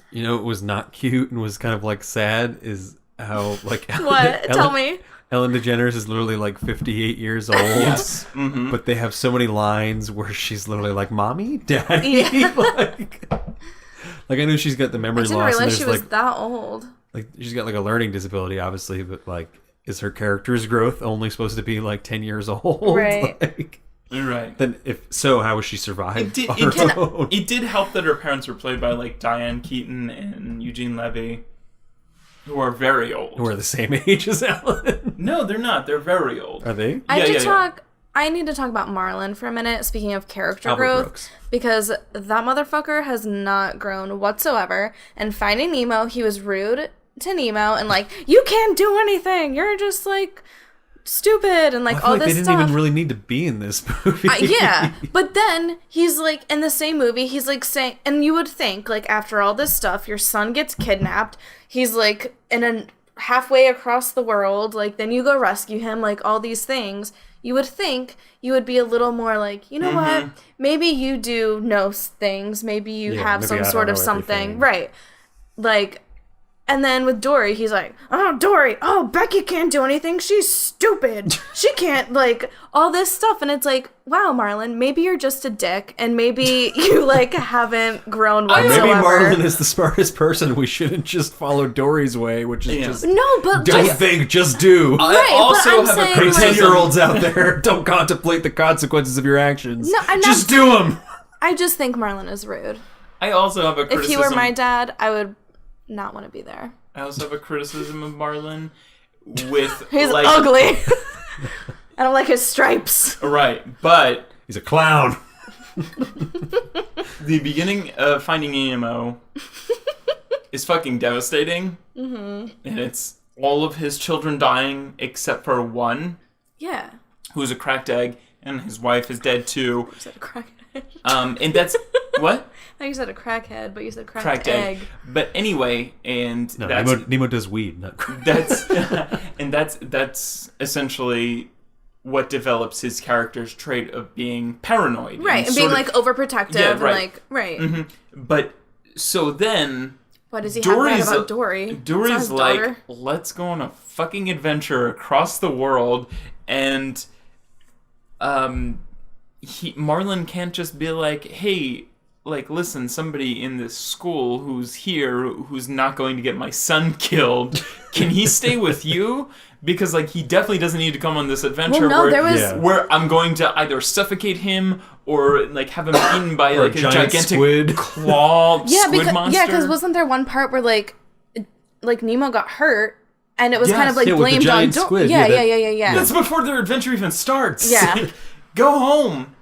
You know, it was not cute and was kind of like sad is how like Tell me. Ellen DeGeneres is literally like 58 years old. Yes. Mm-hmm. But they have so many lines where she's literally like, "Mommy, Daddy." Yeah. like I know she's got the memory loss. I didn't realize she was like, that old. Like, she's got like a learning disability, obviously, but like, is her character's growth only supposed to be like 10 years old? Right. Right. Then if so, how would she survive? It did help that her parents were played by like Diane Keaton and Eugene Levy, who are very old. Who are the same age as Ellen? No, they're not. They're very old. Are they? I need to talk about Marlin for a minute, speaking of character Albert growth. Brooks. Because that motherfucker has not grown whatsoever. And Finding Nemo, he was rude to Nemo and like, you can't do anything. You're just like stupid and like all this stuff. They didn't even really need to be in this movie. Yeah, but then he's like in the same movie. He's like saying, and you would think like after all this stuff, your son gets kidnapped. He's like in a halfway across the world. Like then you go rescue him. Like all these things. You would think you would be a little more like, you know what? Maybe you do know things. Maybe you have some sort of something, everything. right? Like. And then with Dory, he's like, oh, Dory, oh, Becky can't do anything. She's stupid. She can't, like, all this stuff. And it's like, wow, Marlin, maybe you're just a dick. And maybe you, like, haven't grown whatsoever. Maybe Marlin is the smartest person. We shouldn't just follow Dory's way, which is just... No, but... Don't think, just do. I also have a criticism. 10-year-olds out there, don't contemplate the consequences of your actions. No, just do them. I just think Marlin is rude. I also have a criticism. If he were my dad, I would... not want to be there. I also have a criticism of Marlin with he's like, ugly. I don't like his stripes. Right, but he's a clown. The beginning of Finding Nemo is fucking devastating, and it's all of his children dying except for one. Yeah. Who's a cracked egg, and his wife is dead too. You said a crackhead. And that's what? I you said a crackhead, but you said cracked egg. But anyway, and no, that's, Nemo does weed, not crack. That's essentially what develops his character's trait of being paranoid, right? And being like overprotective, yeah, and like right. Mm-hmm. But so then, what does he have that about Dory? Dory's like, let's go on a fucking adventure across the world, and Marlin can't just be like, hey, like, listen, somebody in this school who's here, who's not going to get my son killed, can he stay with you? Because, like, he definitely doesn't need to come on this adventure where I'm going to either suffocate him or, like, have him eaten by, like, a gigantic squid. claw squid monster. Yeah, because wasn't there one part where, like Nemo got hurt, and it was kind of, like, blamed on Dory. Yeah. That's before their adventure even starts. Yeah. Like, go home.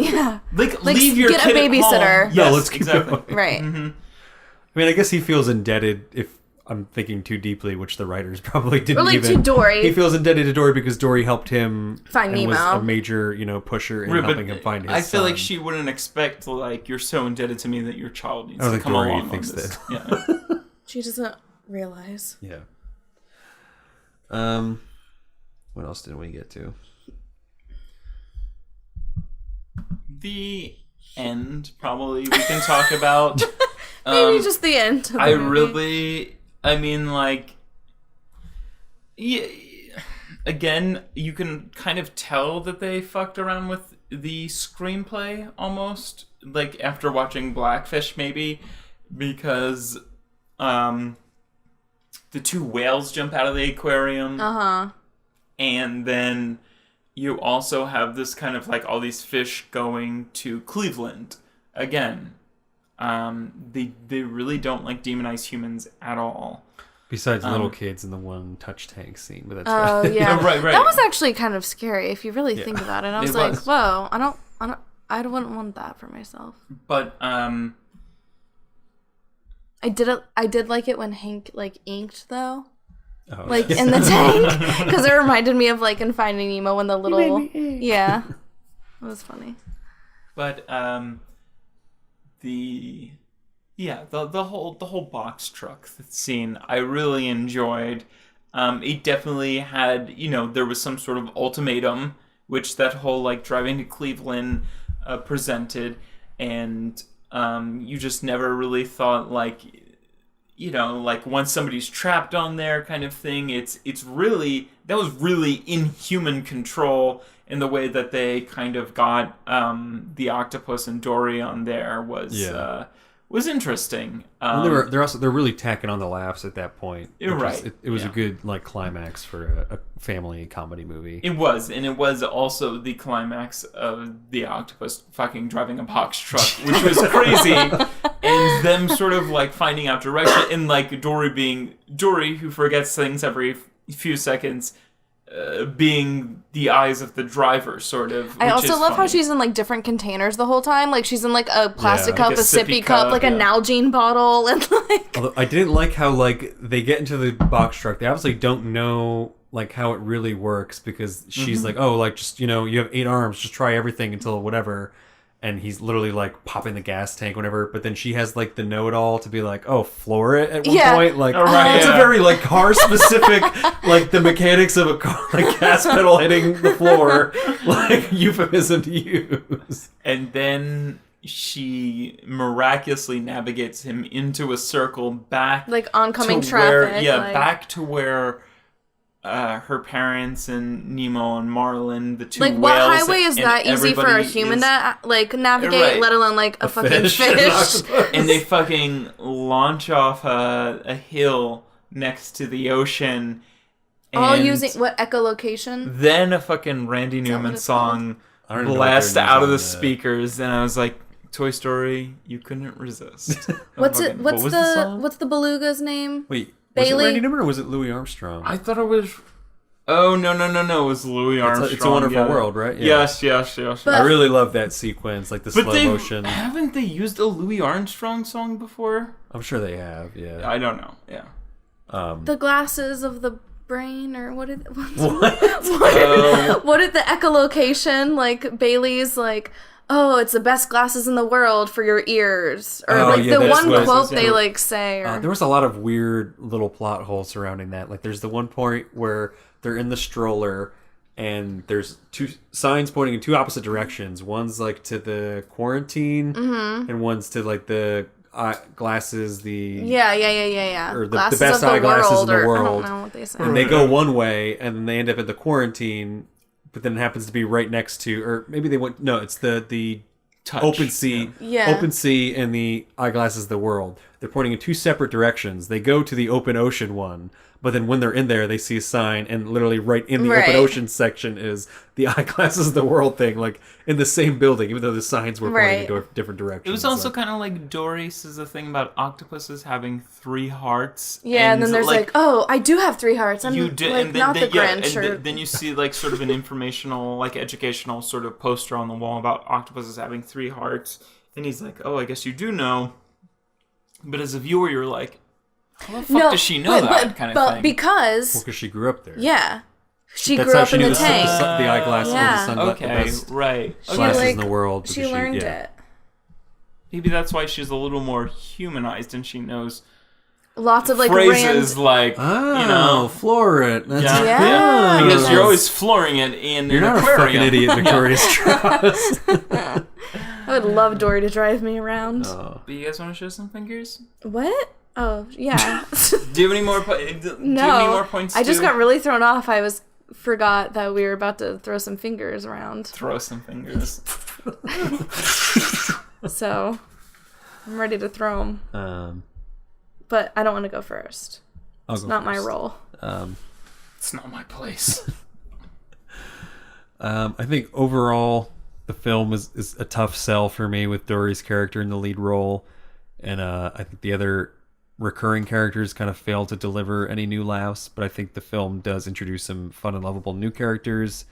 Yeah. Like leave your get kid a babysitter. At home. Yes, let's keep exactly. going. Right. Mm-hmm. I mean, I guess he feels indebted if I'm thinking too deeply, which the writers probably didn't Or, like, even. to Dory. He feels indebted to Dory because Dory helped him find and Nemo. was a major, pusher in helping him find his I feel son. like she wouldn't expect, like, you're so indebted to me that your child needs to think come Dory along thinks on this. that. Yeah. She doesn't realize. Yeah. What else did we get to? The end, probably, we can talk about. Maybe just the end. I mean, like, yeah, again, you can kind of tell that they fucked around with the screenplay almost, like, after watching Blackfish, maybe, because the two whales jump out of the aquarium. And then you also have this kind of, like, all these fish going to Cleveland again. They really don't, like, demonize humans at all. Besides little kids in the one touch tank scene, but that's yeah. Right. That was actually kind of scary if you really think about it. I was like, whoa, I wouldn't want that for myself. But I did like it when Hank, like, inked though. Oh, like in the tank, because it reminded me of, like, in Finding Nemo when the little it was funny. But the whole box truck scene I really enjoyed. It definitely had, there was some sort of ultimatum, which that whole, like, driving to Cleveland presented, and you just never really thought, like, like, once somebody's trapped on there kind of thing, that was really in human control, in the way that they kind of got the octopus and Dory on there was interesting. They're really tacking on the laughs at that point. Right. It was a good, like, climax for a family comedy movie. It was, and it was also the climax of the octopus fucking driving a box truck, which was crazy, and them sort of, like, finding out direction, and, like, Dory, who forgets things every few seconds, being the eyes of the driver, sort of. I also love how she's in, like, different containers the whole time. Like, she's in, like, a plastic cup, like a sippy cup, like a Nalgene bottle, and, like... Although I didn't like how, like, they get into the box truck. They obviously don't know, like, how it really works, because she's like, oh, like, just, you have 8 arms, just try everything until whatever. And he's literally, like, popping the gas tank, whatever. But then she has, like, the know-it-all to be like, oh, floor it at one point. Like, it's a very, like, car-specific, like, the mechanics of a car, like, gas pedal hitting the floor, like, euphemism to use. And then she miraculously navigates him into a circle back, like, oncoming traffic. Back to where her parents and Nemo and Marlin, the two like, whales. what highway is that easy for a human to, like, navigate, let alone, like, a fucking fish? And they fucking launch off a hill next to the ocean. All using, what, echolocation? Then a fucking Randy Newman song blast out of the speakers, and I was like, Toy Story, you couldn't resist. What's the beluga's name? Wait. Bailey? Was it Randy Newman or was it Louis Armstrong? I thought it was... Oh, no. It was Louis Armstrong. It's a Wonderful World, right? Yeah. Yes. I really love that sequence, like the slow motion. Haven't they used a Louis Armstrong song before? I'm sure they have, yeah. I don't know, yeah. The glasses of the brain, or what did... what did the echolocation, like, Bailey's, like... Oh, it's the best glasses in the world for your ears. Or, the one quote they, like, say. Or... there was a lot of weird little plot holes surrounding that. Like, there's the one point where they're in the stroller, and there's 2 signs pointing in 2 opposite directions. One's, like, to the quarantine, and one's to, like, the glasses, the... Yeah. Or the best eyeglasses in the world. I don't know what they say. And they go one way, and then they end up at the quarantine... But then it happens to be right next to, or maybe they went. No, it's the touch. open sea, Yeah. open sea, and the eyeglasses of the world. They're pointing in two separate directions. They go to the open ocean one, but then when they're in there, they see a sign, and literally right in the open Right. ocean section is the eyeglasses of the world thing, like in the same building, even though the signs were pointing Right. in different directions. It was also Like, kind of like Dory says the thing about octopuses having 3 hearts. Yeah, and then there's like, oh, I do have 3 hearts. I'm you did, like, and then, not the yeah, Grinch. and Or... then you see like sort of an informational, like educational sort of poster on the wall about octopuses having 3 hearts, and he's like, oh, I guess you do know. But as a viewer, you're like, how the fuck does she know that kind of thing? Because... because she grew up there. Yeah. She That's grew how up she in knew the tank. the eyeglasses Yeah. and the Okay, the best right. glasses like- in the world. She because learned yeah. it. Maybe that's why she's a little more humanized, and she knows Lots of like phrases like, Oh, you know, floor it. That's Yeah. because Yes. you're always flooring it in You're an not aquarium. a fucking idiot, Victoria Strauss. I would love Dory to drive me around. Oh. But you guys want to show some fingers? What? Oh, yeah. Do you have any more? Do you have any more points? I just to got really thrown off. I forgot that we were about to throw some fingers around. throw some fingers. So I'm ready to throw them. But I don't want to go first. I'll It's go not my first. role. It's not my place. I think overall the film is a tough sell for me with Dory's character in the lead role, and I think the other recurring characters kind of fail to deliver any new laughs. But I think the film does introduce some fun and lovable new characters.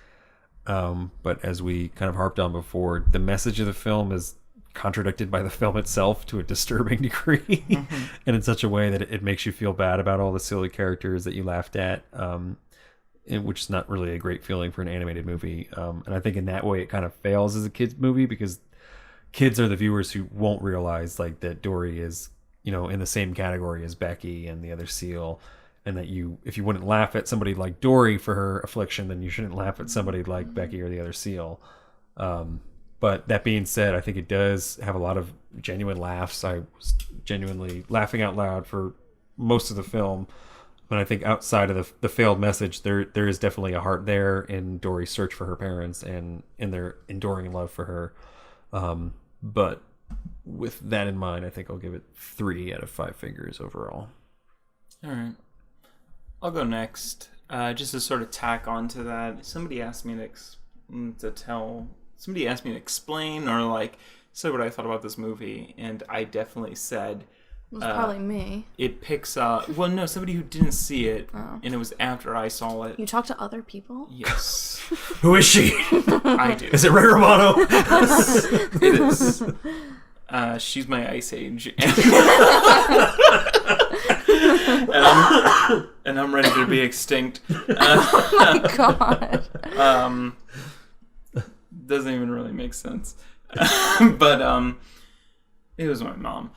But as we kind of harped on before, the message of the film is contradicted by the film itself to a disturbing degree, and in such a way that it makes you feel bad about all the silly characters that you laughed at, which is not really a great feeling for an animated movie. And I think in that way it kind of fails as a kids movie, because kids are the viewers who won't realize like that Dory is, you know, in the same category as Becky and the other seal, and that if you wouldn't laugh at somebody like Dory for her affliction, then you shouldn't laugh at somebody like Becky or the other seal. But that being said, I think it does have a lot of genuine laughs. I was genuinely laughing out loud for most of the film. But I think outside of the failed message, there is definitely a heart there in Dory's search for her parents and in their enduring love for her. But with that in mind, I think I'll give it 3 out of 5 fingers overall. All right. I'll go next. Just to sort of tack onto that, somebody asked me somebody asked me to explain or like say what I thought about this movie, and I definitely said It was probably me. it picks up. Well, no, somebody who didn't see it, and it was after I saw it. You talk to other people? Yes, Who is she? I do. Is it Ray Romano? It is. She's my Ice Age, and I'm ready to be extinct. Oh my god. Doesn't even really make sense. But it was my mom.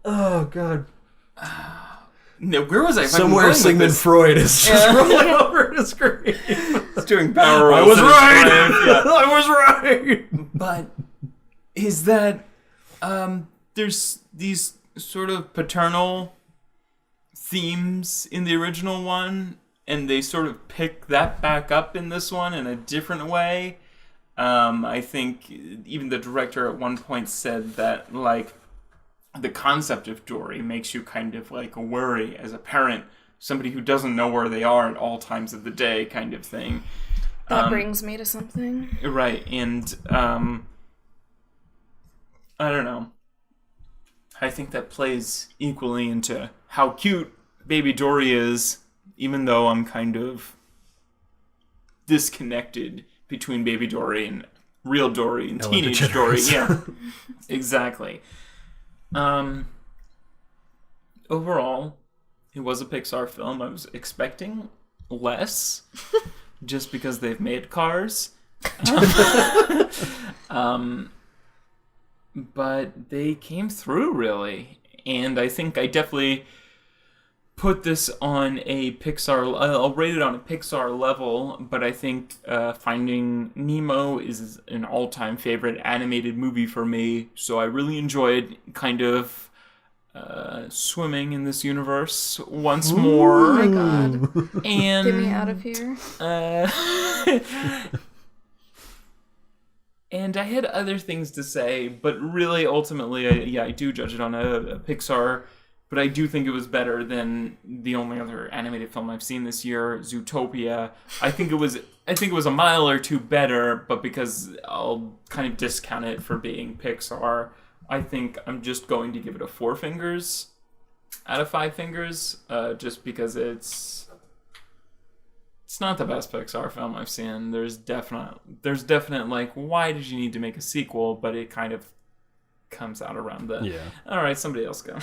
Oh god. No, where was I? Somewhere Sigmund Freud is just rolling over the screen. It's doing power I rolls. was right. Yeah. I was right. But is that there's these sort of paternal themes in the original one, and they sort of pick that back up in this one in a different way. I think even the director at one point said that like the concept of Dory makes you kind of like worry as a parent, somebody who doesn't know where they are at all times of the day kind of thing. That brings me to something. Right, and I don't know. I think that plays equally into how cute baby Dory is, even though I'm kind of disconnected between baby Dory and real Dory and Ellen teenage DeGeneres. Dory. Yeah, exactly. Overall, it was a Pixar film. I was expecting less, just because they've made Cars. But they came through, really. And I think I definitely put this on a Pixar... I'll rate it on a Pixar level, but I think Finding Nemo is an all-time favorite animated movie for me. So I really enjoyed kind of swimming in this universe once more. Oh my god. And Get me out of here. And I had other things to say, but really, ultimately, I do judge it on a Pixar. But I do think it was better than the only other animated film I've seen this year, Zootopia. I think it was a mile or two better, but because I'll kind of discount it for being Pixar, I think I'm just going to give it a 4 fingers out of 5 fingers, just because it's not the best Pixar film I've seen. There's definite like, why did you need to make a sequel? But it kind of comes out around the all right, somebody else go.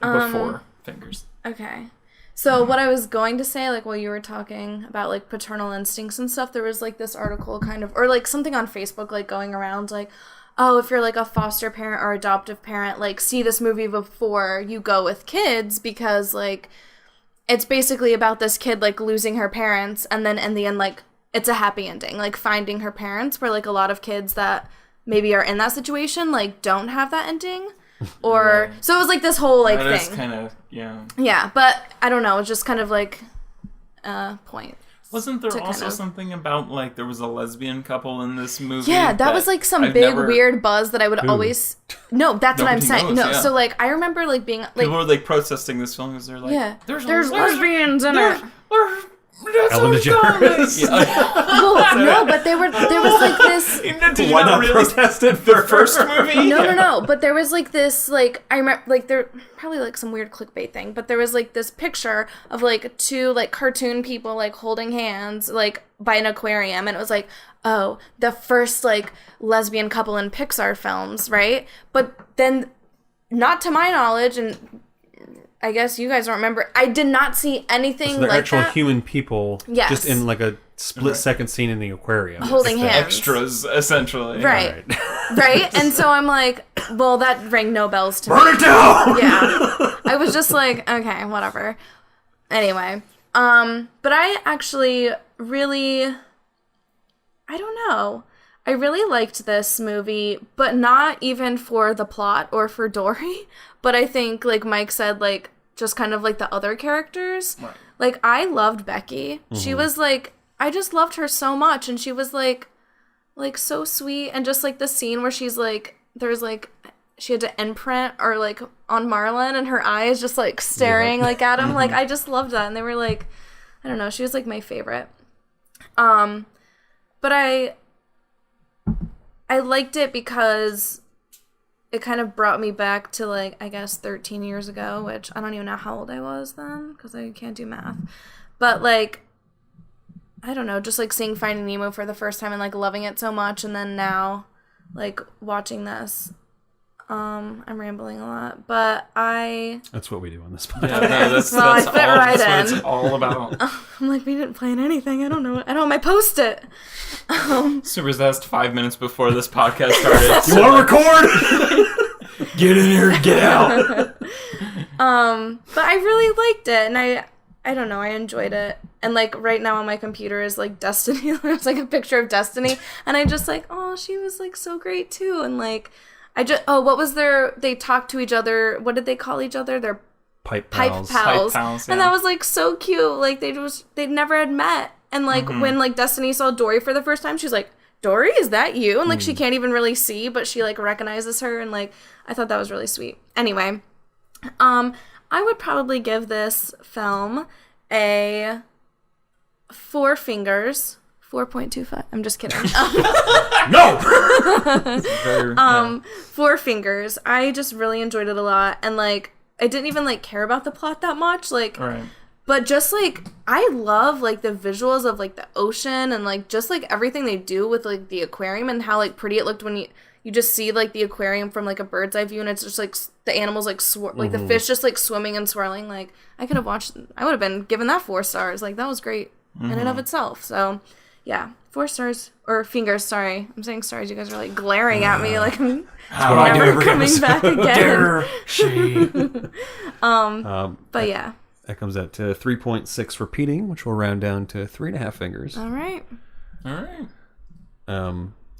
But 4 fingers. Okay. So what I was going to say, like while you were talking about like paternal instincts and stuff, there was like this article kind of, or like something on Facebook like going around like, oh, if you're like a foster parent or adoptive parent, like see this movie before you go with kids, because like it's basically about this kid like losing her parents, and then in the end like it's a happy ending, like finding her parents, where like a lot of kids that maybe are in that situation like don't have that ending, or so it was like this whole like that thing. Is kind of But I don't know, it's just kind of like point. Wasn't there also something about like there was a lesbian couple in this movie? Yeah, that was like some weird buzz that I would always. No, that's what I'm saying. Knows, so like I remember like being like people were like protesting this film because they're like, there's lesbians in it. Ellen DeGeneres. No, but there was like this. Did you not protest it the first movie? No. But there was like this, like I remember, like there probably like some weird clickbait thing, but there was like this picture of like 2 like cartoon people like holding hands like by an aquarium, and it was like, oh, the first like lesbian couple in Pixar films, right? But then, not to my knowledge, and I guess you guys don't remember, I did not see anything they're like actual that. human people, just in like a split-second scene in the aquarium. Holding hands. Extras, essentially. Right. Right? And so I'm like, well, that rang no bells to me. Burn it down! Yeah. I was just like, okay, whatever. Anyway. But I actually really, I don't know. I really liked this movie, but not even for the plot or for Dory. But I think, like Mike said, like, just kind of like the other characters. Right. Like, I loved Becky. Mm-hmm. She was like, I just loved her so much. And she was like so sweet. And just like the scene where she's like, there's like, she had to imprint or like on Marlon, and her eyes just like staring like at him. Like, I just loved that. And they were like, I don't know, she was like my favorite. But I liked it because it kind of brought me back to, like, I guess 13 years ago, which I don't even know how old I was then, because I can't do math. But, like, I don't know, just, like, seeing Finding Nemo for the first time and, like, loving it so much, and then now, like, watching this. I'm rambling a lot, but That's what we do on this podcast. Yeah, no, that's what it's all about. I'm like, we didn't plan anything. I don't know. I don't have my Post-it. Super's asked 5 minutes before this podcast started. You want to record? Get in here and get out. But I really liked it, and I don't know, I enjoyed it. And, like, right now on my computer is, like, Destiny. There's, like, a picture of Destiny, and I just, like, oh, she was, like, so great, too. And, like, what was they talked to each other, what did they call each other? Their Pipe pals. Yeah. And that was, like, so cute. Like, they never had met. And, like, when, like, Destiny saw Dory for the first time, she's like, Dory, is that you? And, like, she can't even really see, but she, like, recognizes her. And, like, I thought that was really sweet. Anyway, I would probably give this film a 4 fingers. 4.25. I'm just kidding. No! 4 fingers. I just really enjoyed it a lot. And, like, I didn't even, like, care about the plot that much. Like, right. But just, like, I love, like, the visuals of, like, the ocean and, like, just, like, everything they do with, like, the aquarium and how, like, pretty it looked when you just see, like, the aquarium from, like, a bird's eye view, and it's just, like, the animals, like, like, the fish just, like, swimming and swirling. Like, I would have been given that 4 stars. Like, that was great in and of itself. So, yeah, 4 stars, or fingers, sorry. I'm saying stars. You guys are, like, glaring at me like I'm never coming back again. Dare she? But, yeah. That comes out to 3.6 repeating, which will round down to 3.5 fingers. All right.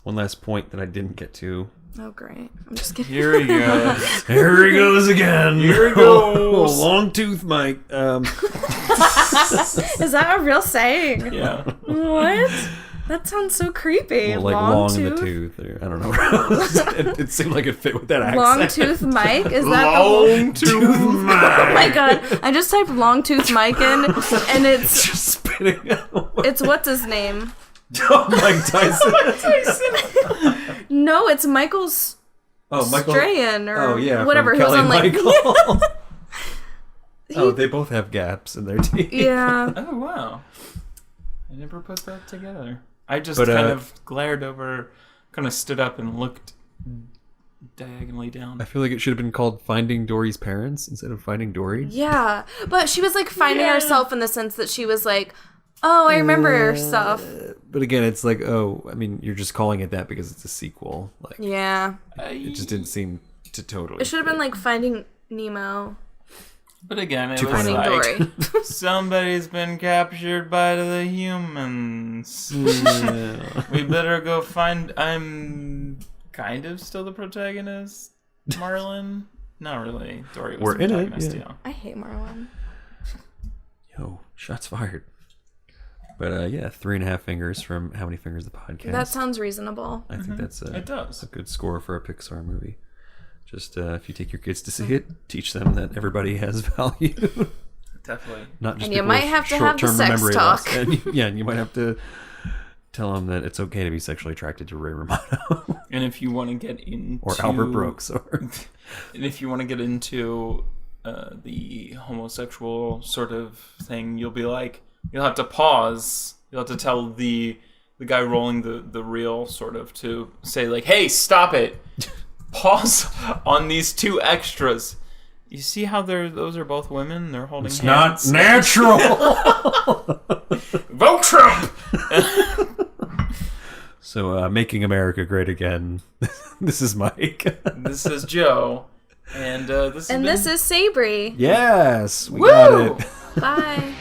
one last point that I didn't get to. Oh, great. I'm just kidding. Here he goes. Here he goes again. Here he goes. Long tooth Mike. Is that a real saying? Yeah. What? That sounds so creepy. Well, like long in the tooth. Or, I don't know. it seemed like it fit with that accent. Long tooth Mike? Is that Long tooth Mike. Oh my god. I just typed long tooth Mike in and it's just spitting out. It's what's his name? Oh, Mike Tyson. No, it's Michael's Michael Strahan or whatever. Who was on like Oh, they both have gaps in their teeth. Yeah. Oh, wow. I never put that together. I just kind of glared over, kind of stood up and looked diagonally down. I feel like it should have been called Finding Dory's Parents instead of Finding Dory. Yeah. But she was like finding herself in the sense that she was like, oh, I remember stuff. But again, it's like, you're just calling it that because it's a sequel. Like, yeah. It just didn't seem to totally. It should have been like Finding Nemo. But again, it was Finding like, Dory. somebody's been captured by the humans. We better go find... I'm kind of still the protagonist. Marlin? Not really. Dory was We're the in it, protagonist, yeah. I hate Marlon. Yo, shots fired. But 3.5 fingers from How Many Fingers the Podcast. That sounds reasonable. I think that's It does. a good score for a Pixar movie. Just if you take your kids to see it, teach them that everybody has value. Definitely. Not just And you might have to have the short-term sex memory talk. loss. And you might have to tell them that it's okay to be sexually attracted to Ray Romano. And if you want to get into... Or Albert Brooks. And if you want to get into the homosexual sort of thing, you'll have to pause. You'll have to tell the guy rolling the reel sort of to say like, hey, stop it. Pause on these two extras. You see how those are both women? They're holding hands. Not natural. Vote Trump! So, Making America Great Again. This is Mike. This is Joe. And this is Sabrie. Yes, we got it. Bye.